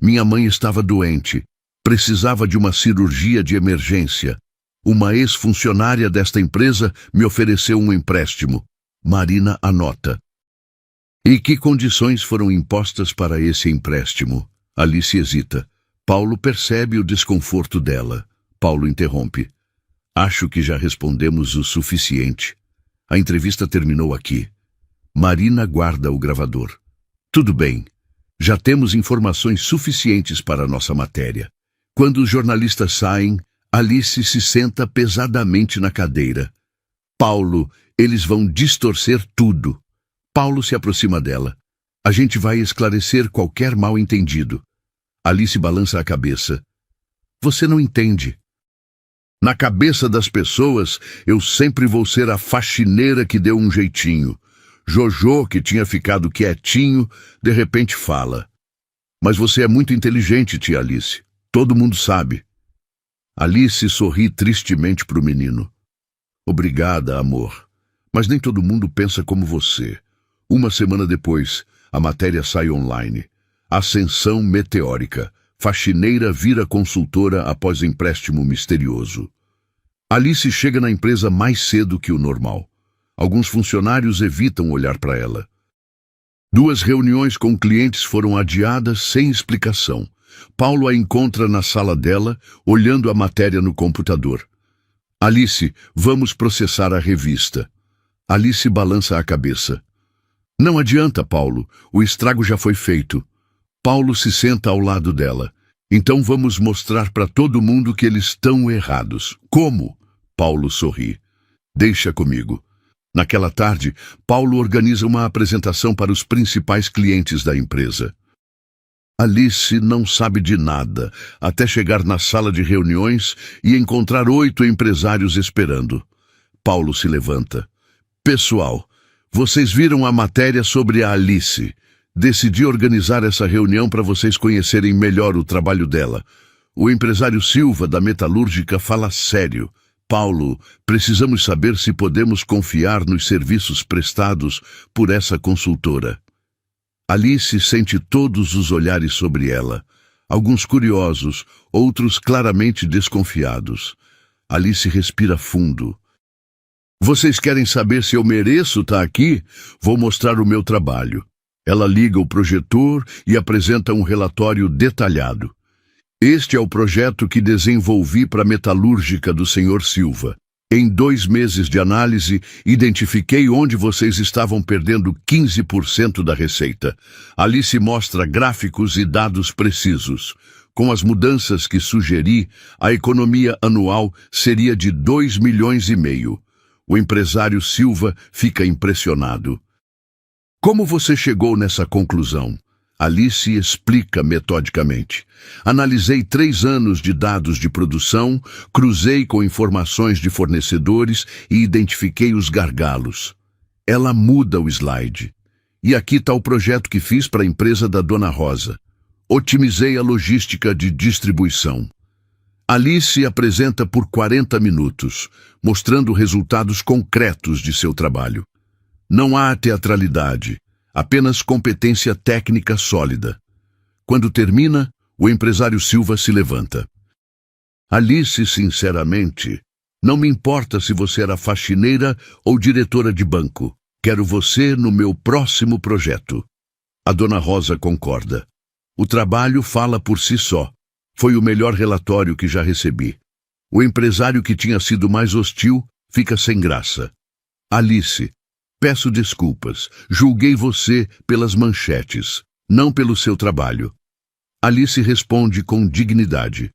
Minha mãe estava doente. Precisava de uma cirurgia de emergência. Uma ex-funcionária desta empresa me ofereceu um empréstimo. Marina anota. E que condições foram impostas para esse empréstimo? Alice hesita. Paulo percebe o desconforto dela. Paulo interrompe. Acho que já respondemos o suficiente. A entrevista terminou aqui. Marina guarda o gravador. Tudo bem. Já temos informações suficientes para a nossa matéria. Quando os jornalistas saem, Alice se senta pesadamente na cadeira. Paulo, eles vão distorcer tudo. Paulo se aproxima dela. A gente vai esclarecer qualquer mal-entendido. Alice balança a cabeça. Você não entende. Na cabeça das pessoas, eu sempre vou ser a faxineira que deu um jeitinho. Jojo, que tinha ficado quietinho, de repente fala. Mas você é muito inteligente, tia Alice. Todo mundo sabe. Alice sorri tristemente para o menino. Obrigada, amor. Mas nem todo mundo pensa como você. Uma semana depois, a matéria sai online. Ascensão meteórica. Faxineira vira consultora após empréstimo misterioso. Alice chega na empresa mais cedo que o normal. Alguns funcionários evitam olhar para ela. 2 reuniões com clientes foram adiadas sem explicação. Paulo a encontra na sala dela, olhando a matéria no computador. Alice, vamos processar a revista. Alice balança a cabeça. Não adianta, Paulo. O estrago já foi feito. Paulo se senta ao lado dela. Então vamos mostrar para todo mundo que eles estão errados. Como? Paulo sorri. Deixa comigo. Naquela tarde, Paulo organiza uma apresentação para os principais clientes da empresa. Alice não sabe de nada, até chegar na sala de reuniões e encontrar 8 empresários esperando. Paulo se levanta. Pessoal, vocês viram a matéria sobre a Alice. Decidi organizar essa reunião para vocês conhecerem melhor o trabalho dela. O empresário Silva, da metalúrgica, fala sério. Paulo, precisamos saber se podemos confiar nos serviços prestados por essa consultora. Alice sente todos os olhares sobre ela, alguns curiosos, outros claramente desconfiados. Alice respira fundo. Vocês querem saber se eu mereço estar aqui? Vou mostrar o meu trabalho. Ela liga o projetor e apresenta um relatório detalhado. Este é o projeto que desenvolvi para a metalúrgica do Sr. Silva. Em 2 meses de análise, identifiquei onde vocês estavam perdendo 15% da receita. Alice mostra gráficos e dados precisos. Com as mudanças que sugeri, a economia anual seria de 2,5 milhões. O empresário Silva fica impressionado. Como você chegou nessa conclusão? Alice explica metodicamente. Analisei 3 anos de dados de produção, cruzei com informações de fornecedores e identifiquei os gargalos. Ela muda o slide. E aqui está o projeto que fiz para a empresa da Dona Rosa. Otimizei a logística de distribuição. Alice apresenta por 40 minutos, mostrando resultados concretos de seu trabalho. Não há teatralidade. Apenas competência técnica sólida. Quando termina, o empresário Silva se levanta. Alice, sinceramente, não me importa se você era faxineira ou diretora de banco. Quero você no meu próximo projeto. A Dona Rosa concorda. O trabalho fala por si só. Foi o melhor relatório que já recebi. O empresário que tinha sido mais hostil fica sem graça. Alice, peço desculpas. Julguei você pelas manchetes, não pelo seu trabalho. Alice responde com dignidade.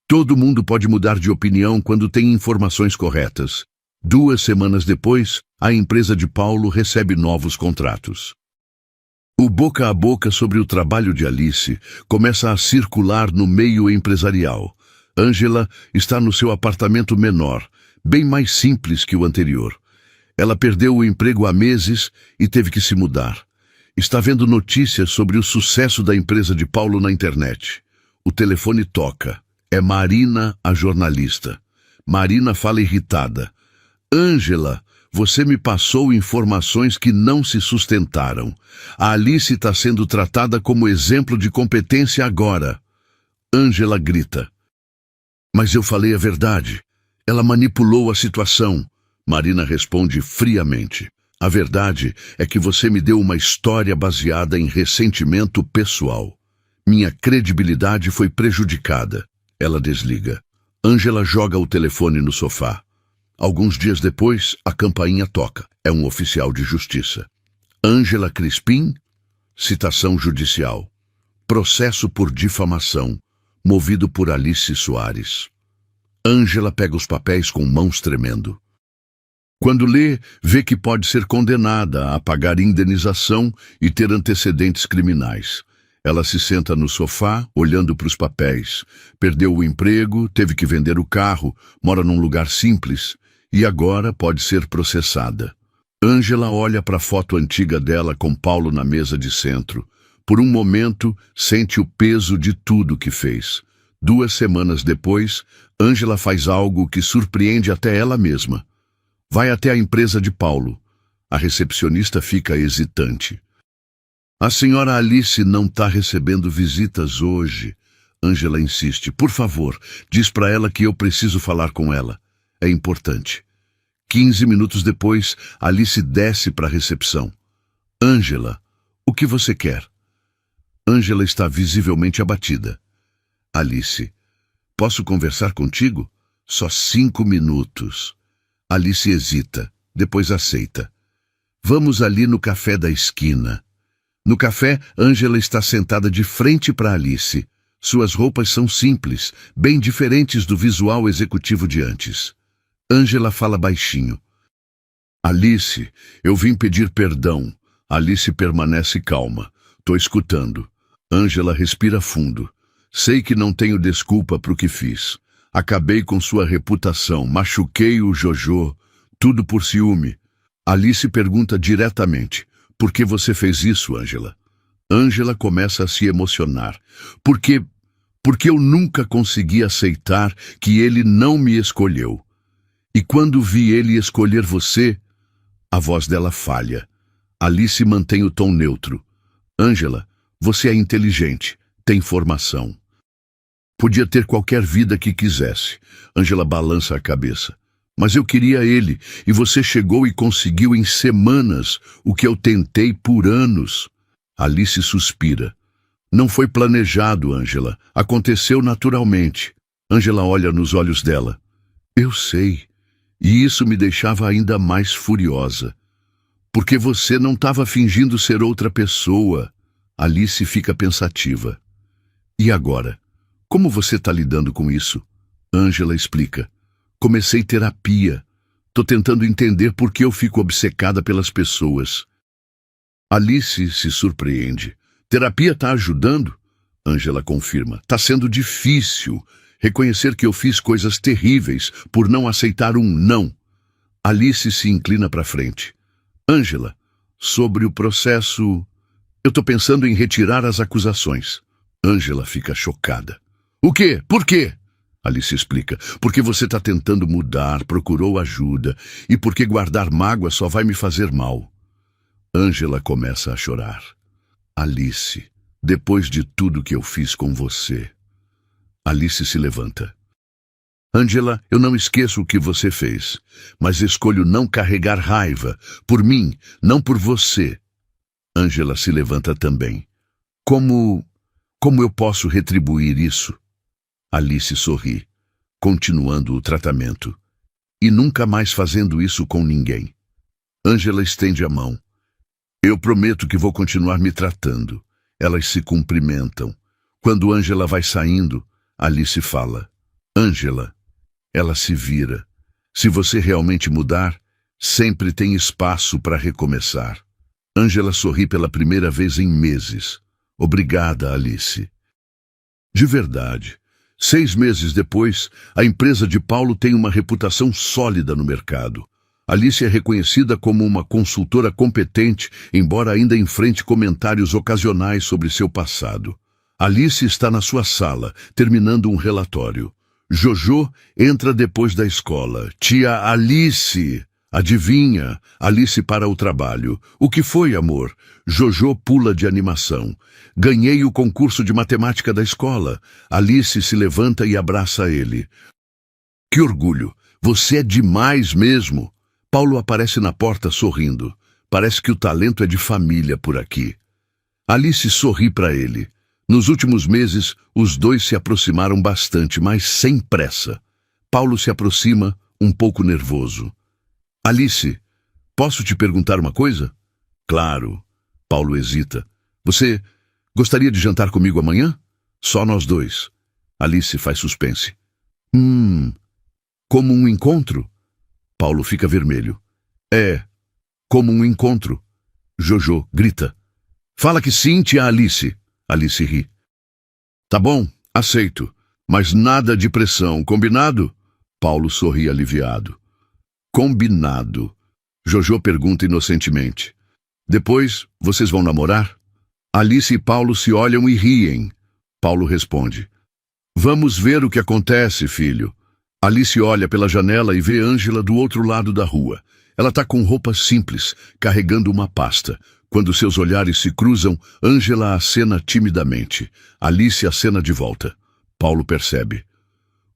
Todo mundo pode mudar de opinião quando tem informações corretas. 2 semanas depois, a empresa de Paulo recebe novos contratos. O boca a boca sobre o trabalho de Alice começa a circular no meio empresarial. Ângela está no seu apartamento menor, bem mais simples que o anterior. Ela perdeu o emprego há meses e teve que se mudar. Está vendo notícias sobre o sucesso da empresa de Paulo na internet. O telefone toca. É Marina, a jornalista. Marina fala irritada. Ângela, você me passou informações que não se sustentaram. A Alice está sendo tratada como exemplo de competência agora. Ângela grita. Mas eu falei a verdade. Ela manipulou a situação. Marina responde friamente. A verdade é que você me deu uma história baseada em ressentimento pessoal. Minha credibilidade foi prejudicada. Ela desliga. Ângela joga o telefone no sofá. Alguns dias depois, a campainha toca. É um oficial de justiça. Ângela Crispim, citação judicial. Processo por difamação, movido por Alice Soares. Ângela pega os papéis com mãos tremendo. Quando lê, vê que pode ser condenada a pagar indenização e ter antecedentes criminais. Ela se senta no sofá, olhando para os papéis. Perdeu o emprego, teve que vender o carro, mora num lugar simples e agora pode ser processada. Ângela olha para a foto antiga dela com Paulo na mesa de centro. Por um momento, sente o peso de tudo que fez. 2 semanas depois, Ângela faz algo que surpreende até ela mesma. Vai até a empresa de Paulo. A recepcionista fica hesitante. A senhora Alice não está recebendo visitas hoje. Ângela insiste. Por favor, diz para ela que eu preciso falar com ela. É importante. 15 minutos depois, Alice desce para a recepção. Ângela, o que você quer? Ângela está visivelmente abatida. Alice, posso conversar contigo? Só 5 minutos. Alice hesita, depois aceita. Vamos ali no café da esquina. No café, Ângela está sentada de frente para Alice. Suas roupas são simples, bem diferentes do visual executivo de antes. Ângela fala baixinho. Alice, eu vim pedir perdão. Alice permanece calma. Tô escutando. Ângela respira fundo. Sei que não tenho desculpa para o que fiz. Acabei com sua reputação, machuquei o Jojo, tudo por ciúme. Alice pergunta diretamente. Por que você fez isso, Ângela? Ângela começa a se emocionar. Porque eu nunca consegui aceitar que ele não me escolheu. E quando vi ele escolher você, a voz dela falha. Alice mantém o tom neutro. Ângela, você é inteligente, tem formação. Podia ter qualquer vida que quisesse. Ângela balança a cabeça. Mas eu queria ele, e você chegou e conseguiu em semanas o que eu tentei por anos. Alice suspira. Não foi planejado, Ângela. Aconteceu naturalmente. Ângela olha nos olhos dela. Eu sei. E isso me deixava ainda mais furiosa. Porque você não estava fingindo ser outra pessoa. Alice fica pensativa. E agora? Como você está lidando com isso? Ângela explica. Comecei terapia. Tô tentando entender por que eu fico obcecada pelas pessoas. Alice se surpreende. Terapia está ajudando? Ângela confirma. Tá sendo difícil reconhecer que eu fiz coisas terríveis por não aceitar um não. Alice se inclina para frente. Ângela, sobre o processo, eu tô pensando em retirar as acusações. Ângela fica chocada. O quê? Por quê? Alice explica. Porque você está tentando mudar, procurou ajuda, e porque guardar mágoa só vai me fazer mal. Ângela começa a chorar. Alice, depois de tudo que eu fiz com você. Alice se levanta. Ângela, eu não esqueço o que você fez, mas escolho não carregar raiva, por mim, não por você. Ângela se levanta também. Como eu posso retribuir isso? Alice sorri, continuando o tratamento. E nunca mais fazendo isso com ninguém. Ângela estende a mão. Eu prometo que vou continuar me tratando. Elas se cumprimentam. Quando Ângela vai saindo, Alice fala. Ângela, ela se vira. Se você realmente mudar, sempre tem espaço para recomeçar. Ângela sorri pela primeira vez em meses. Obrigada, Alice. De verdade. 6 meses depois, a empresa de Paulo tem uma reputação sólida no mercado. Alice é reconhecida como uma consultora competente, embora ainda enfrente comentários ocasionais sobre seu passado. Alice está na sua sala, terminando um relatório. Jojo entra depois da escola. Tia Alice! Adivinha? Alice para o trabalho. O que foi, amor? Jojo pula de animação. Ganhei o concurso de matemática da escola. Alice se levanta e abraça ele. Que orgulho! Você é demais mesmo! Paulo aparece na porta sorrindo. Parece que o talento é de família por aqui. Alice sorri para ele. Nos últimos meses, os dois se aproximaram bastante, mas sem pressa. Paulo se aproxima, um pouco nervoso. Alice, posso te perguntar uma coisa? Claro. Paulo hesita. Você gostaria de jantar comigo amanhã? Só nós dois. Alice faz suspense. Como um encontro? Paulo fica vermelho. É, como um encontro. Jojo grita. Fala que sim, tia Alice. Alice ri. Tá bom, aceito. Mas nada de pressão, combinado? Paulo sorri aliviado. Combinado. Jojo pergunta inocentemente. Depois, vocês vão namorar? Alice e Paulo se olham e riem. Paulo responde. Vamos ver o que acontece, filho. Alice olha pela janela e vê Ângela do outro lado da rua. Ela está com roupa simples, carregando uma pasta. Quando seus olhares se cruzam, Ângela acena timidamente. Alice acena de volta. Paulo percebe.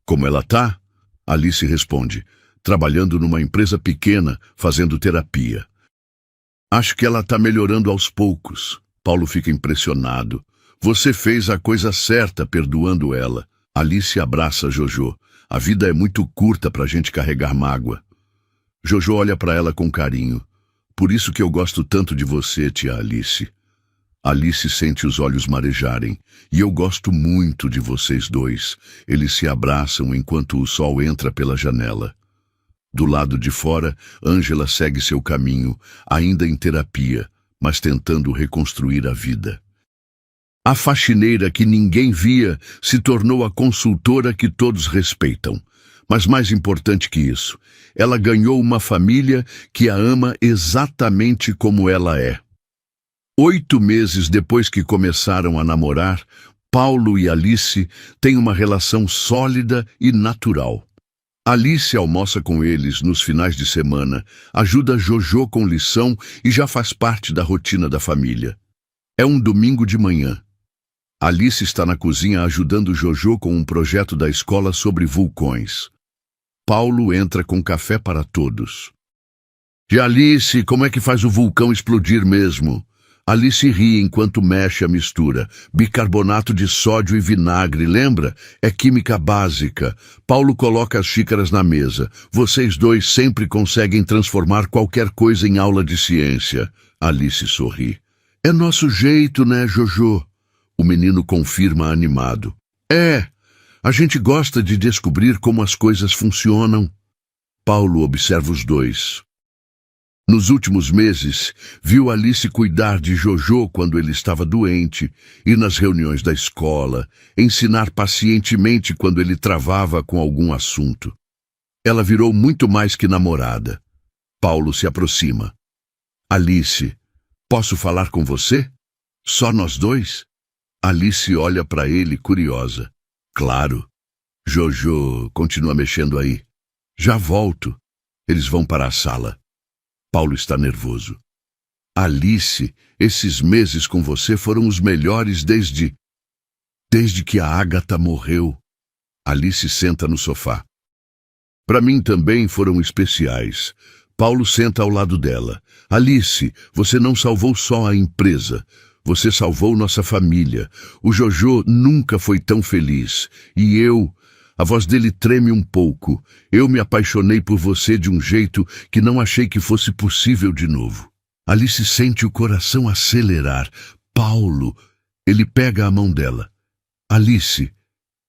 Como ela tá? Alice responde. Trabalhando numa empresa pequena, fazendo terapia. Acho que ela está melhorando aos poucos. Paulo fica impressionado. Você fez a coisa certa perdoando ela. Alice abraça Jojo. A vida é muito curta para a gente carregar mágoa. Jojo olha para ela com carinho. Por isso que eu gosto tanto de você, tia Alice. Alice sente os olhos marejarem. E eu gosto muito de vocês dois. Eles se abraçam enquanto o sol entra pela janela. Do lado de fora, Ângela segue seu caminho, ainda em terapia, mas tentando reconstruir a vida. A faxineira que ninguém via se tornou a consultora que todos respeitam. Mas mais importante que isso, ela ganhou uma família que a ama exatamente como ela é. 8 meses depois que começaram a namorar, Paulo e Alice têm uma relação sólida e natural. Alice almoça com eles nos finais de semana, ajuda Jojo com lição e já faz parte da rotina da família. É um domingo de manhã. Alice está na cozinha ajudando Jojo com um projeto da escola sobre vulcões. Paulo entra com café para todos. E Alice, como é que faz o vulcão explodir mesmo? Alice ri enquanto mexe a mistura. Bicarbonato de sódio e vinagre, lembra? É química básica. Paulo coloca as xícaras na mesa. Vocês dois sempre conseguem transformar qualquer coisa em aula de ciência. Alice sorri. É nosso jeito, né, Jojo? O menino confirma animado. É, a gente gosta de descobrir como as coisas funcionam. Paulo observa os dois. Nos últimos meses, viu Alice cuidar de Jojo quando ele estava doente, ir nas reuniões da escola, ensinar pacientemente quando ele travava com algum assunto. Ela virou muito mais que namorada. Paulo se aproxima. Alice, posso falar com você? Só nós dois? Alice olha para ele curiosa. Claro. Jojo continua mexendo aí. Já volto. Eles vão para a sala. Paulo está nervoso. Alice, esses meses com você foram os melhores desde que a Agatha morreu. Alice senta no sofá. Para mim também foram especiais. Paulo senta ao lado dela. Alice, você não salvou só a empresa. Você salvou nossa família. O Jojo nunca foi tão feliz. E eu... A voz dele treme um pouco. Eu me apaixonei por você de um jeito que não achei que fosse possível de novo. Alice sente o coração acelerar. Paulo, ele pega a mão dela. Alice,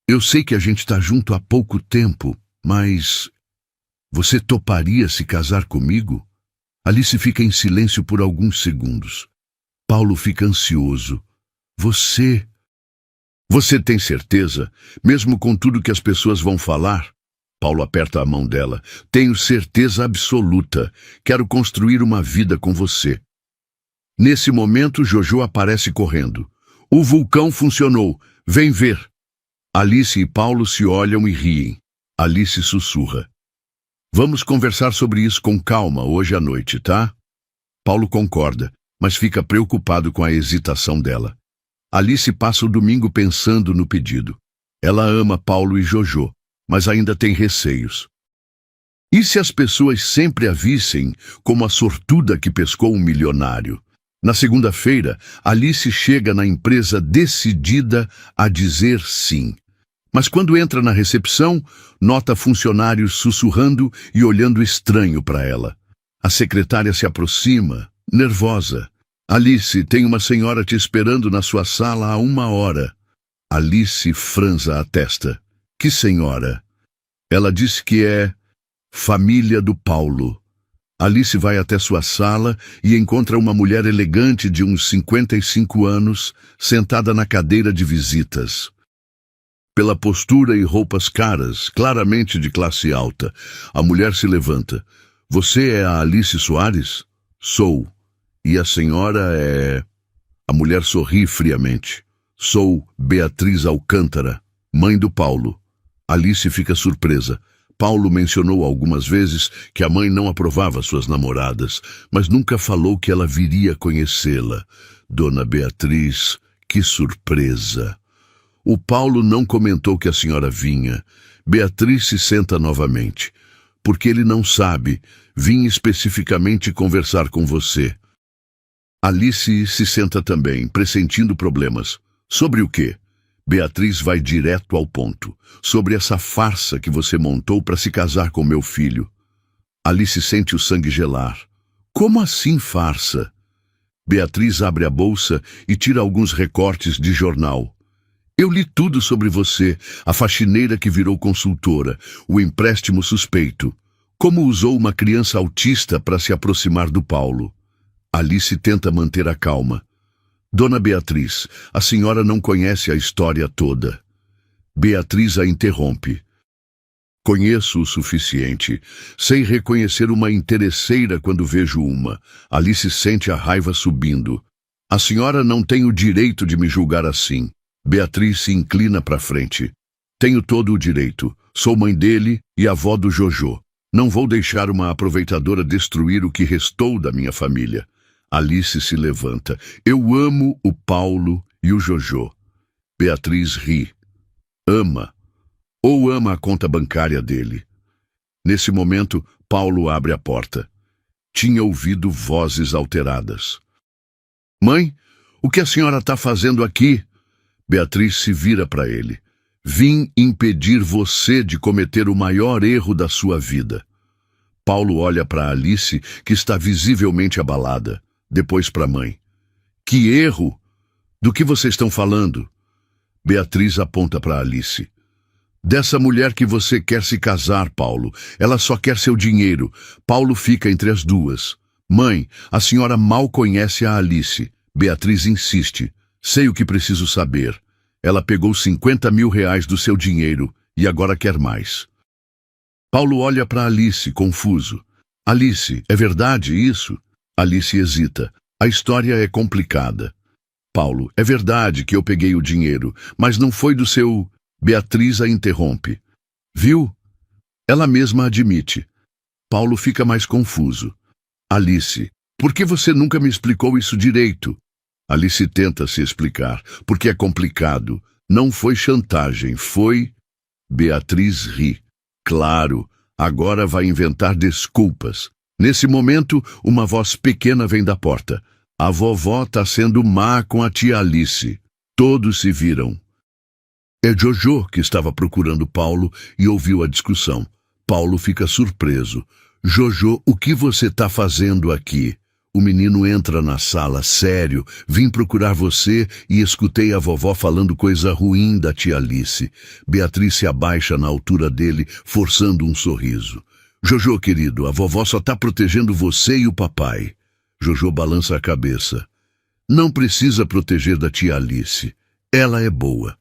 eu sei que a gente está junto há pouco tempo, mas... Você toparia se casar comigo? Alice fica em silêncio por alguns segundos. Paulo fica ansioso. Você tem certeza, mesmo com tudo que as pessoas vão falar? Paulo aperta a mão dela. Tenho certeza absoluta. Quero construir uma vida com você. Nesse momento, Jojo aparece correndo. O vulcão funcionou. Vem ver. Alice e Paulo se olham e riem. Alice sussurra. Vamos conversar sobre isso com calma hoje à noite, tá? Paulo concorda, mas fica preocupado com a hesitação dela. Alice passa o domingo pensando no pedido. Ela ama Paulo e Jojo, mas ainda tem receios. E se as pessoas sempre a vissem como a sortuda que pescou um milionário? Na segunda-feira, Alice chega na empresa decidida a dizer sim. Mas quando entra na recepção, nota funcionários sussurrando e olhando estranho para ela. A secretária se aproxima, nervosa. Alice, tem uma senhora te esperando na sua sala há 1 hora. Alice franza a testa. Que senhora? Ela disse que é família do Paulo. Alice vai até sua sala e encontra uma mulher elegante de uns 55 anos, sentada na cadeira de visitas. Pela postura e roupas caras, claramente de classe alta, a mulher se levanta. Você é a Alice Soares? Sou. E a senhora é... A mulher sorri friamente. Sou Beatriz Alcântara, mãe do Paulo. Alice fica surpresa. Paulo mencionou algumas vezes que a mãe não aprovava suas namoradas, mas nunca falou que ela viria conhecê-la. Dona Beatriz, que surpresa! O Paulo não comentou que a senhora vinha. Beatriz se senta novamente. Porque ele não sabe. Vim especificamente conversar com você. Alice se senta também, pressentindo problemas. Sobre o quê? Beatriz vai direto ao ponto. Sobre essa farsa que você montou para se casar com meu filho. Alice sente o sangue gelar. Como assim farsa? Beatriz abre a bolsa e tira alguns recortes de jornal. Eu li tudo sobre você, a faxineira que virou consultora, o empréstimo suspeito. Como usou uma criança autista para se aproximar do Paulo. Alice tenta manter a calma. Dona Beatriz, a senhora não conhece a história toda. Beatriz a interrompe. Conheço o suficiente. Sei reconhecer uma interesseira quando vejo uma. Alice sente a raiva subindo. A senhora não tem o direito de me julgar assim. Beatriz se inclina para frente. Tenho todo o direito. Sou mãe dele e avó do Jojo. Não vou deixar uma aproveitadora destruir o que restou da minha família. Alice se levanta. Eu amo o Paulo e o Jojo. Beatriz ri. Ama. Ou ama a conta bancária dele. Nesse momento, Paulo abre a porta. Tinha ouvido vozes alteradas. Mãe, o que a senhora está fazendo aqui? Beatriz se vira para ele. Vim impedir você de cometer o maior erro da sua vida. Paulo olha para Alice, que está visivelmente abalada. Depois para a mãe. Que erro? Do que vocês estão falando? Beatriz aponta para Alice. Dessa mulher que você quer se casar, Paulo. Ela só quer seu dinheiro. Paulo fica entre as duas. Mãe, a senhora mal conhece a Alice. Beatriz insiste. Sei o que preciso saber. Ela pegou 50 mil reais do seu dinheiro e agora quer mais. Paulo olha para Alice, confuso. Alice, é verdade isso? Alice hesita. A história é complicada. Paulo, é verdade que eu peguei o dinheiro, mas não foi do seu... Beatriz a interrompe. Viu? Ela mesma admite. Paulo fica mais confuso. Alice, por que você nunca me explicou isso direito? Alice tenta se explicar, porque é complicado. Não foi chantagem, foi... Beatriz ri. Claro, agora vai inventar desculpas. Nesse momento, uma voz pequena vem da porta. A vovó está sendo má com a tia Alice. Todos se viram. É Jojo que estava procurando Paulo e ouviu a discussão. Paulo fica surpreso. Jojo, o que você está fazendo aqui? O menino entra na sala, sério. Vim procurar você e escutei a vovó falando coisa ruim da tia Alice. Beatriz se abaixa na altura dele, forçando um sorriso. Jojo, querido, a vovó só está protegendo você e o papai. Jojo balança a cabeça. Não precisa proteger da tia Alice. Ela é boa.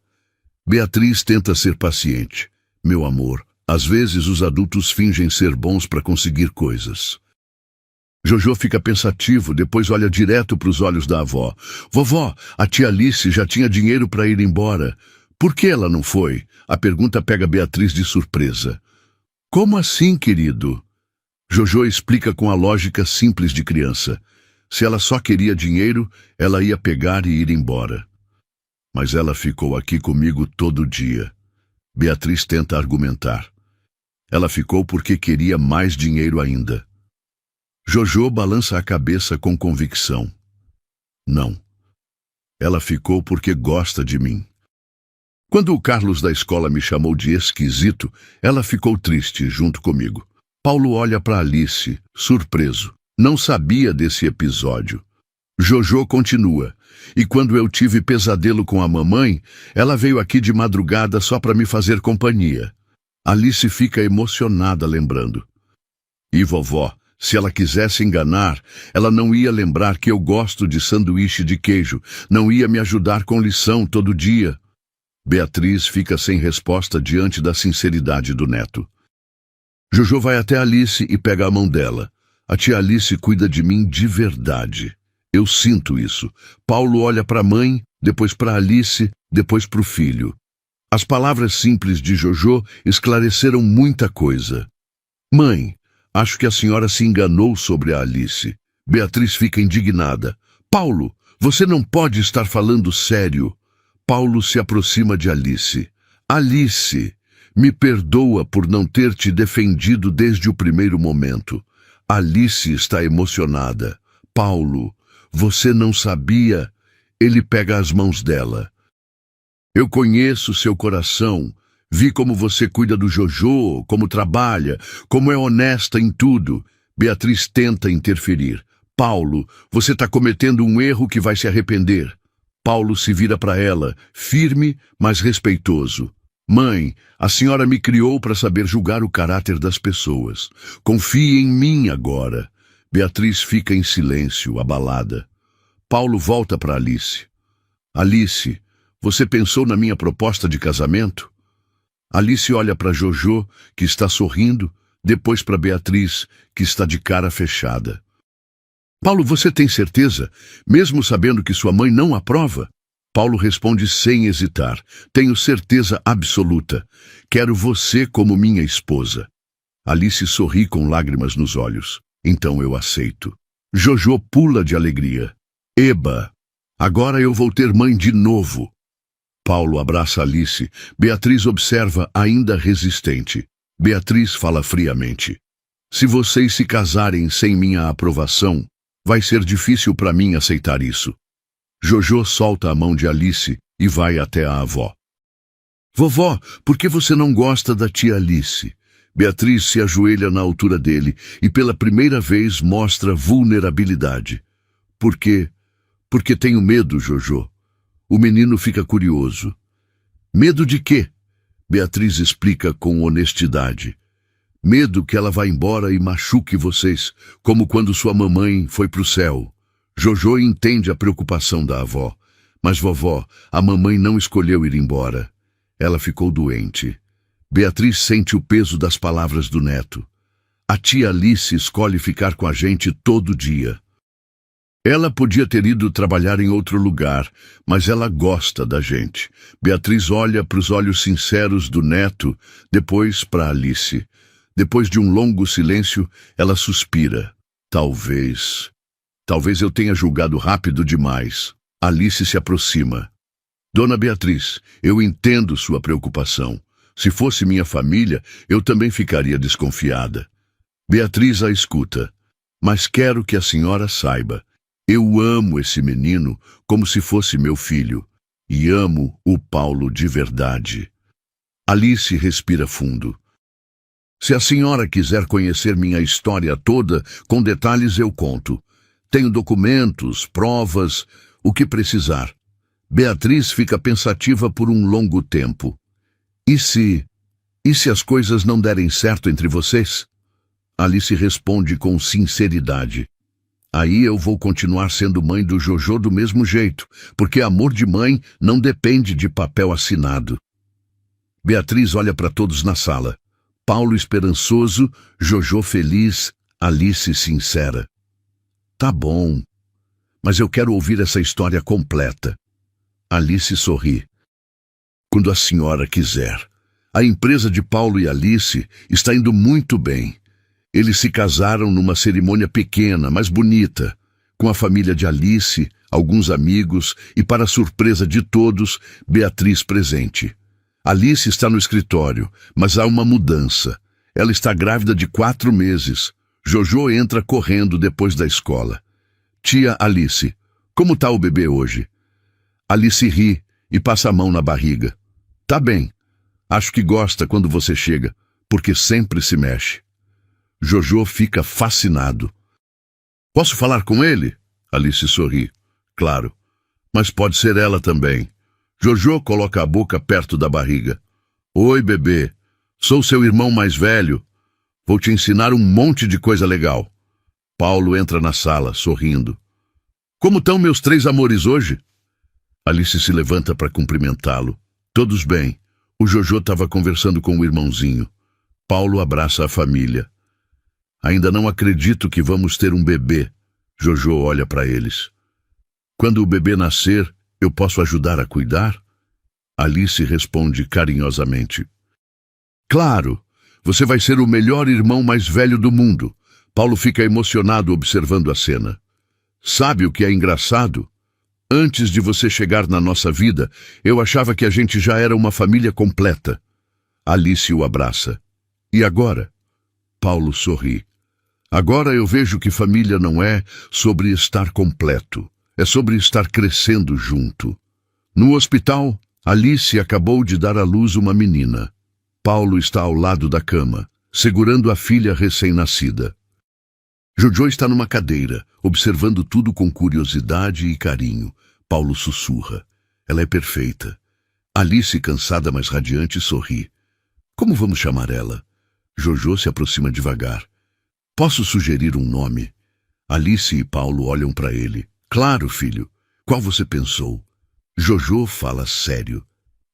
Beatriz tenta ser paciente. Meu amor, às vezes os adultos fingem ser bons para conseguir coisas. Jojo fica pensativo, depois olha direto para os olhos da avó. Vovó, a tia Alice já tinha dinheiro para ir embora. Por que ela não foi? A pergunta pega Beatriz de surpresa. Como assim, querido? Jojo explica com a lógica simples de criança. Se ela só queria dinheiro, ela ia pegar e ir embora. Mas ela ficou aqui comigo todo dia. Beatriz tenta argumentar. Ela ficou porque queria mais dinheiro ainda. Jojo balança a cabeça com convicção. Não. Ela ficou porque gosta de mim. Quando o Carlos da escola me chamou de esquisito, ela ficou triste junto comigo. Paulo olha para Alice, surpreso. Não sabia desse episódio. Jojo continua. E quando eu tive pesadelo com a mamãe, ela veio aqui de madrugada só para me fazer companhia. Alice fica emocionada lembrando. E vovó, se ela quisesse enganar, ela não ia lembrar que eu gosto de sanduíche de queijo, não ia me ajudar com lição todo dia. Beatriz fica sem resposta diante da sinceridade do neto. Jojo vai até Alice e pega a mão dela. A tia Alice cuida de mim de verdade. Eu sinto isso. Paulo olha para a mãe, depois para Alice, depois para o filho. As palavras simples de Jojo esclareceram muita coisa. Mãe, acho que a senhora se enganou sobre a Alice. Beatriz fica indignada. Paulo, você não pode estar falando sério. Paulo se aproxima de Alice. Alice, me perdoa por não ter te defendido desde o primeiro momento. Alice está emocionada. Paulo, você não sabia? Ele pega as mãos dela. Eu conheço seu coração. Vi como você cuida do Jojo, como trabalha, como é honesta em tudo. Beatriz tenta interferir. Paulo, você está cometendo um erro que vai se arrepender. Paulo se vira para ela, firme, mas respeitoso. Mãe, a senhora me criou para saber julgar o caráter das pessoas. Confie em mim agora. Beatriz fica em silêncio, abalada. Paulo volta para Alice. Alice, você pensou na minha proposta de casamento? Alice olha para Jojo, que está sorrindo, depois para Beatriz, que está de cara fechada. Paulo, você tem certeza, mesmo sabendo que sua mãe não aprova? Paulo responde sem hesitar. Tenho certeza absoluta. Quero você como minha esposa. Alice sorri com lágrimas nos olhos. Então eu aceito. Jojo pula de alegria. Eba! Agora eu vou ter mãe de novo. Paulo abraça Alice. Beatriz observa, ainda resistente. Beatriz fala friamente. Se vocês se casarem sem minha aprovação, vai ser difícil para mim aceitar isso. Jojo solta a mão de Alice e vai até a avó. Vovó, por que você não gosta da tia Alice? Beatriz se ajoelha na altura dele e pela primeira vez mostra vulnerabilidade. Por quê? Porque tenho medo, Jojo. O menino fica curioso. Medo de quê? Beatriz explica com honestidade. Medo que ela vá embora e machuque vocês, como quando sua mamãe foi pro céu. Jojo entende a preocupação da avó. Mas, vovó, a mamãe não escolheu ir embora. Ela ficou doente. Beatriz sente o peso das palavras do neto. A tia Alice escolhe ficar com a gente todo dia. Ela podia ter ido trabalhar em outro lugar, mas ela gosta da gente. Beatriz olha para os olhos sinceros do neto, depois para Alice. Depois de um longo silêncio, ela suspira. Talvez eu tenha julgado rápido demais. Alice se aproxima. Dona Beatriz, eu entendo sua preocupação. Se fosse minha família, eu também ficaria desconfiada. Beatriz a escuta. Mas quero que a senhora saiba. Eu amo esse menino como se fosse meu filho. E amo o Paulo de verdade. Alice respira fundo. Se a senhora quiser conhecer minha história toda, com detalhes eu conto. Tenho documentos, provas, o que precisar. Beatriz fica pensativa por um longo tempo. E se as coisas não derem certo entre vocês? Alice responde com sinceridade. Aí eu vou continuar sendo mãe do Jojo do mesmo jeito, porque amor de mãe não depende de papel assinado. Beatriz olha para todos na sala. Paulo esperançoso, Jojo feliz, Alice sincera. Tá bom, mas eu quero ouvir essa história completa. Alice sorri. Quando a senhora quiser. A empresa de Paulo e Alice está indo muito bem. Eles se casaram numa cerimônia pequena, mas bonita, com a família de Alice, alguns amigos e, para surpresa de todos, Beatriz presente. Alice está no escritório, mas há uma mudança. Ela está grávida de 4 meses. Jojo entra correndo depois da escola. Tia Alice, Como tá o bebê hoje? Alice ri e passa a mão na barriga. Tá bem. Acho que gosta quando você chega, porque sempre se mexe. Jojo fica fascinado. Posso falar com ele? Alice sorri. Claro, mas pode ser ela também. Jojo coloca a boca perto da barriga. Oi, bebê. Sou seu irmão mais velho. Vou te ensinar um monte de coisa legal. Paulo entra na sala, sorrindo. Como estão meus 3 amores hoje? Alice se levanta para cumprimentá-lo. Todos bem. O Jojo estava conversando com o irmãozinho. Paulo abraça a família. Ainda não acredito que vamos ter um bebê. Jojo olha para eles. Quando o bebê nascer, eu posso ajudar a cuidar? Alice responde carinhosamente. Claro, você vai ser o melhor irmão mais velho do mundo. Paulo fica emocionado observando a cena. Sabe o que é engraçado? Antes de você chegar na nossa vida, eu achava que a gente já era uma família completa. Alice o abraça. E agora? Paulo sorri. Agora eu vejo que família não é sobre estar completo. É sobre estar crescendo junto. No hospital, Alice acabou de dar à luz uma menina. Paulo está ao lado da cama, segurando a filha recém-nascida. Jojo está numa cadeira, observando tudo com curiosidade e carinho. Paulo sussurra. Ela é perfeita. Alice, cansada mas radiante, sorri. Como vamos chamar ela? Jojo se aproxima devagar. Posso sugerir um nome? Alice e Paulo olham para ele. Claro, filho. Qual você pensou? Jojo fala sério.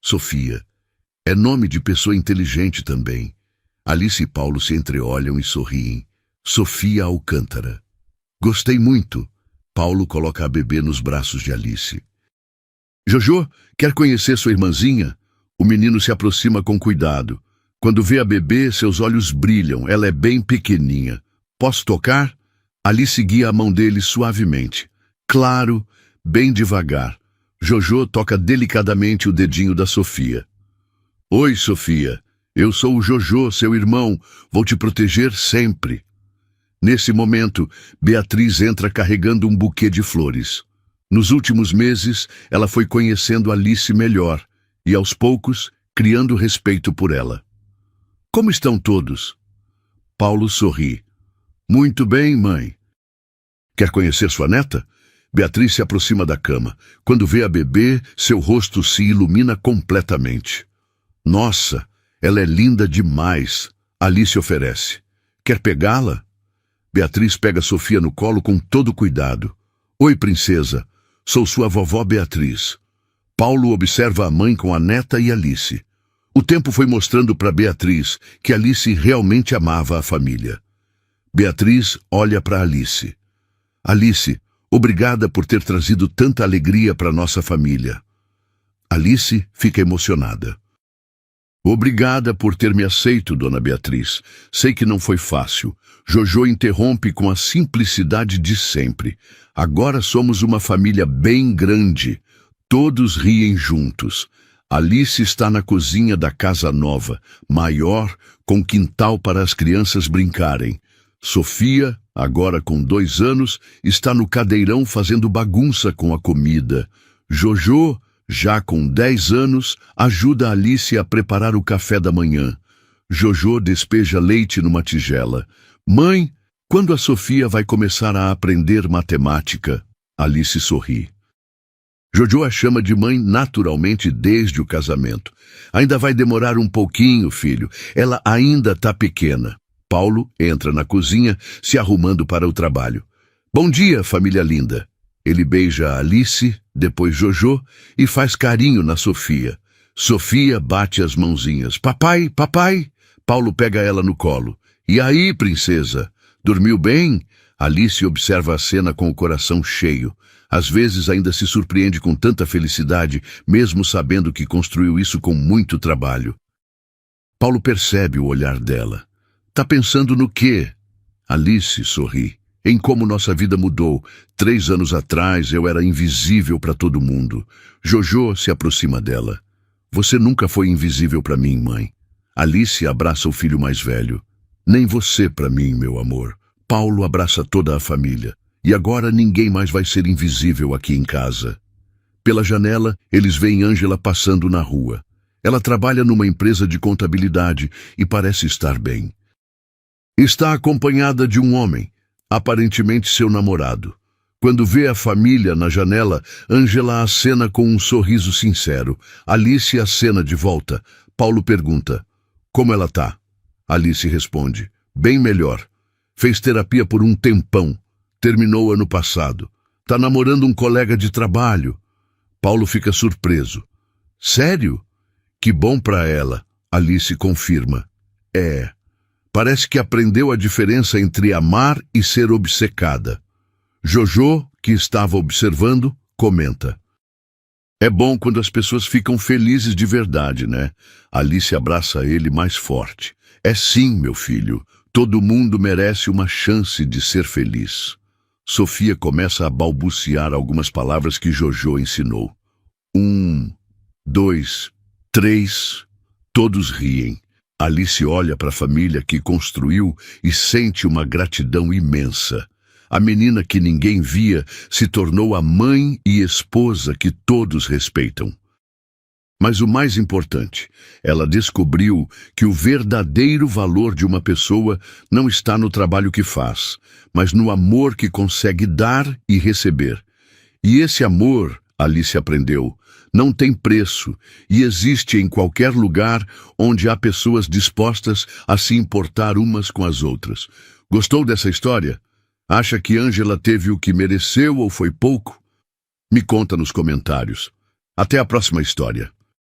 Sofia. É nome de pessoa inteligente também. Alice e Paulo se entreolham e sorriem. Sofia Alcântara. Gostei muito. Paulo coloca a bebê nos braços de Alice. Jojo, quer conhecer sua irmãzinha? O menino se aproxima com cuidado. Quando vê a bebê, seus olhos brilham. Ela é bem pequeninha. Posso tocar? Alice guia a mão dele suavemente. Claro, bem devagar. Jojo toca delicadamente o dedinho da Sofia. Oi, Sofia. Eu sou o Jojo, seu irmão. Vou te proteger sempre. Nesse momento, Beatriz entra carregando um buquê de flores. Nos últimos meses, ela foi conhecendo Alice melhor e, aos poucos, criando respeito por ela. Como estão todos? Paulo sorri. Muito bem, mãe. Quer conhecer sua neta? Beatriz se aproxima da cama. Quando vê a bebê, seu rosto se ilumina completamente. Nossa, ela é linda demais. Alice oferece. Quer pegá-la? Beatriz pega Sofia no colo com todo cuidado. Oi, princesa. Sou sua vovó Beatriz. Paulo observa a mãe com a neta e Alice. O tempo foi mostrando para Beatriz que Alice realmente amava a família. Beatriz olha para Alice. Alice, obrigada por ter trazido tanta alegria para nossa família. Alice fica emocionada. Obrigada por ter me aceito, dona Beatriz. Sei que não foi fácil. Jojo interrompe com a simplicidade de sempre. Agora somos uma família bem grande. Todos riem juntos. Alice está na cozinha da casa nova, maior, com quintal para as crianças brincarem. Sofia, agora com 2 anos, está no cadeirão fazendo bagunça com a comida. Jojo, já com 10 anos, ajuda Alice a preparar o café da manhã. Jojo despeja leite numa tigela. Mãe, quando a Sofia vai começar a aprender matemática? Alice sorri. Jojo a chama de mãe naturalmente desde o casamento. Ainda vai demorar um pouquinho, filho. Ela ainda está pequena. Paulo entra na cozinha, se arrumando para o trabalho. Bom dia, família linda. Ele beija Alice, depois Jojo, e faz carinho na Sofia. Sofia bate as mãozinhas. Papai, papai! Paulo pega ela no colo. E aí, princesa? Dormiu bem? Alice observa a cena com o coração cheio. Às vezes ainda se surpreende com tanta felicidade, mesmo sabendo que construiu isso com muito trabalho. Paulo percebe o olhar dela. Tá pensando no quê? Alice sorri. Em como nossa vida mudou. 3 anos atrás eu era invisível para todo mundo. Jojo se aproxima dela. Você nunca foi invisível para mim, mãe. Alice abraça o filho mais velho. Nem você para mim, meu amor. Paulo abraça toda a família. E agora ninguém mais vai ser invisível aqui em casa. Pela janela, eles veem Ângela passando na rua. Ela trabalha numa empresa de contabilidade e parece estar bem. Está acompanhada de um homem, aparentemente seu namorado. Quando vê a família na janela, Ângela acena com um sorriso sincero. Alice acena de volta. Paulo pergunta: como ela tá? Alice responde: bem melhor. Fez terapia por um tempão. Terminou ano passado. Tá namorando um colega de trabalho. Paulo fica surpreso. Sério? Que bom pra ela. Alice confirma. Parece que aprendeu a diferença entre amar e ser obcecada. Jojo, que estava observando, comenta: é bom quando as pessoas ficam felizes de verdade, né? Alice abraça ele mais forte. É sim, meu filho. Todo mundo merece uma chance de ser feliz. Sofia começa a balbuciar algumas palavras que Jojo ensinou. 1, 2, 3. Todos riem. Alice olha para a família que construiu e sente uma gratidão imensa. A menina que ninguém via se tornou a mãe e esposa que todos respeitam. Mas o mais importante, ela descobriu que o verdadeiro valor de uma pessoa não está no trabalho que faz, mas no amor que consegue dar e receber. E esse amor, Alice aprendeu, não tem preço e existe em qualquer lugar onde há pessoas dispostas a se importar umas com as outras. Gostou dessa história? Acha que Ângela teve o que mereceu ou foi pouco? Me conta nos comentários. Até a próxima história.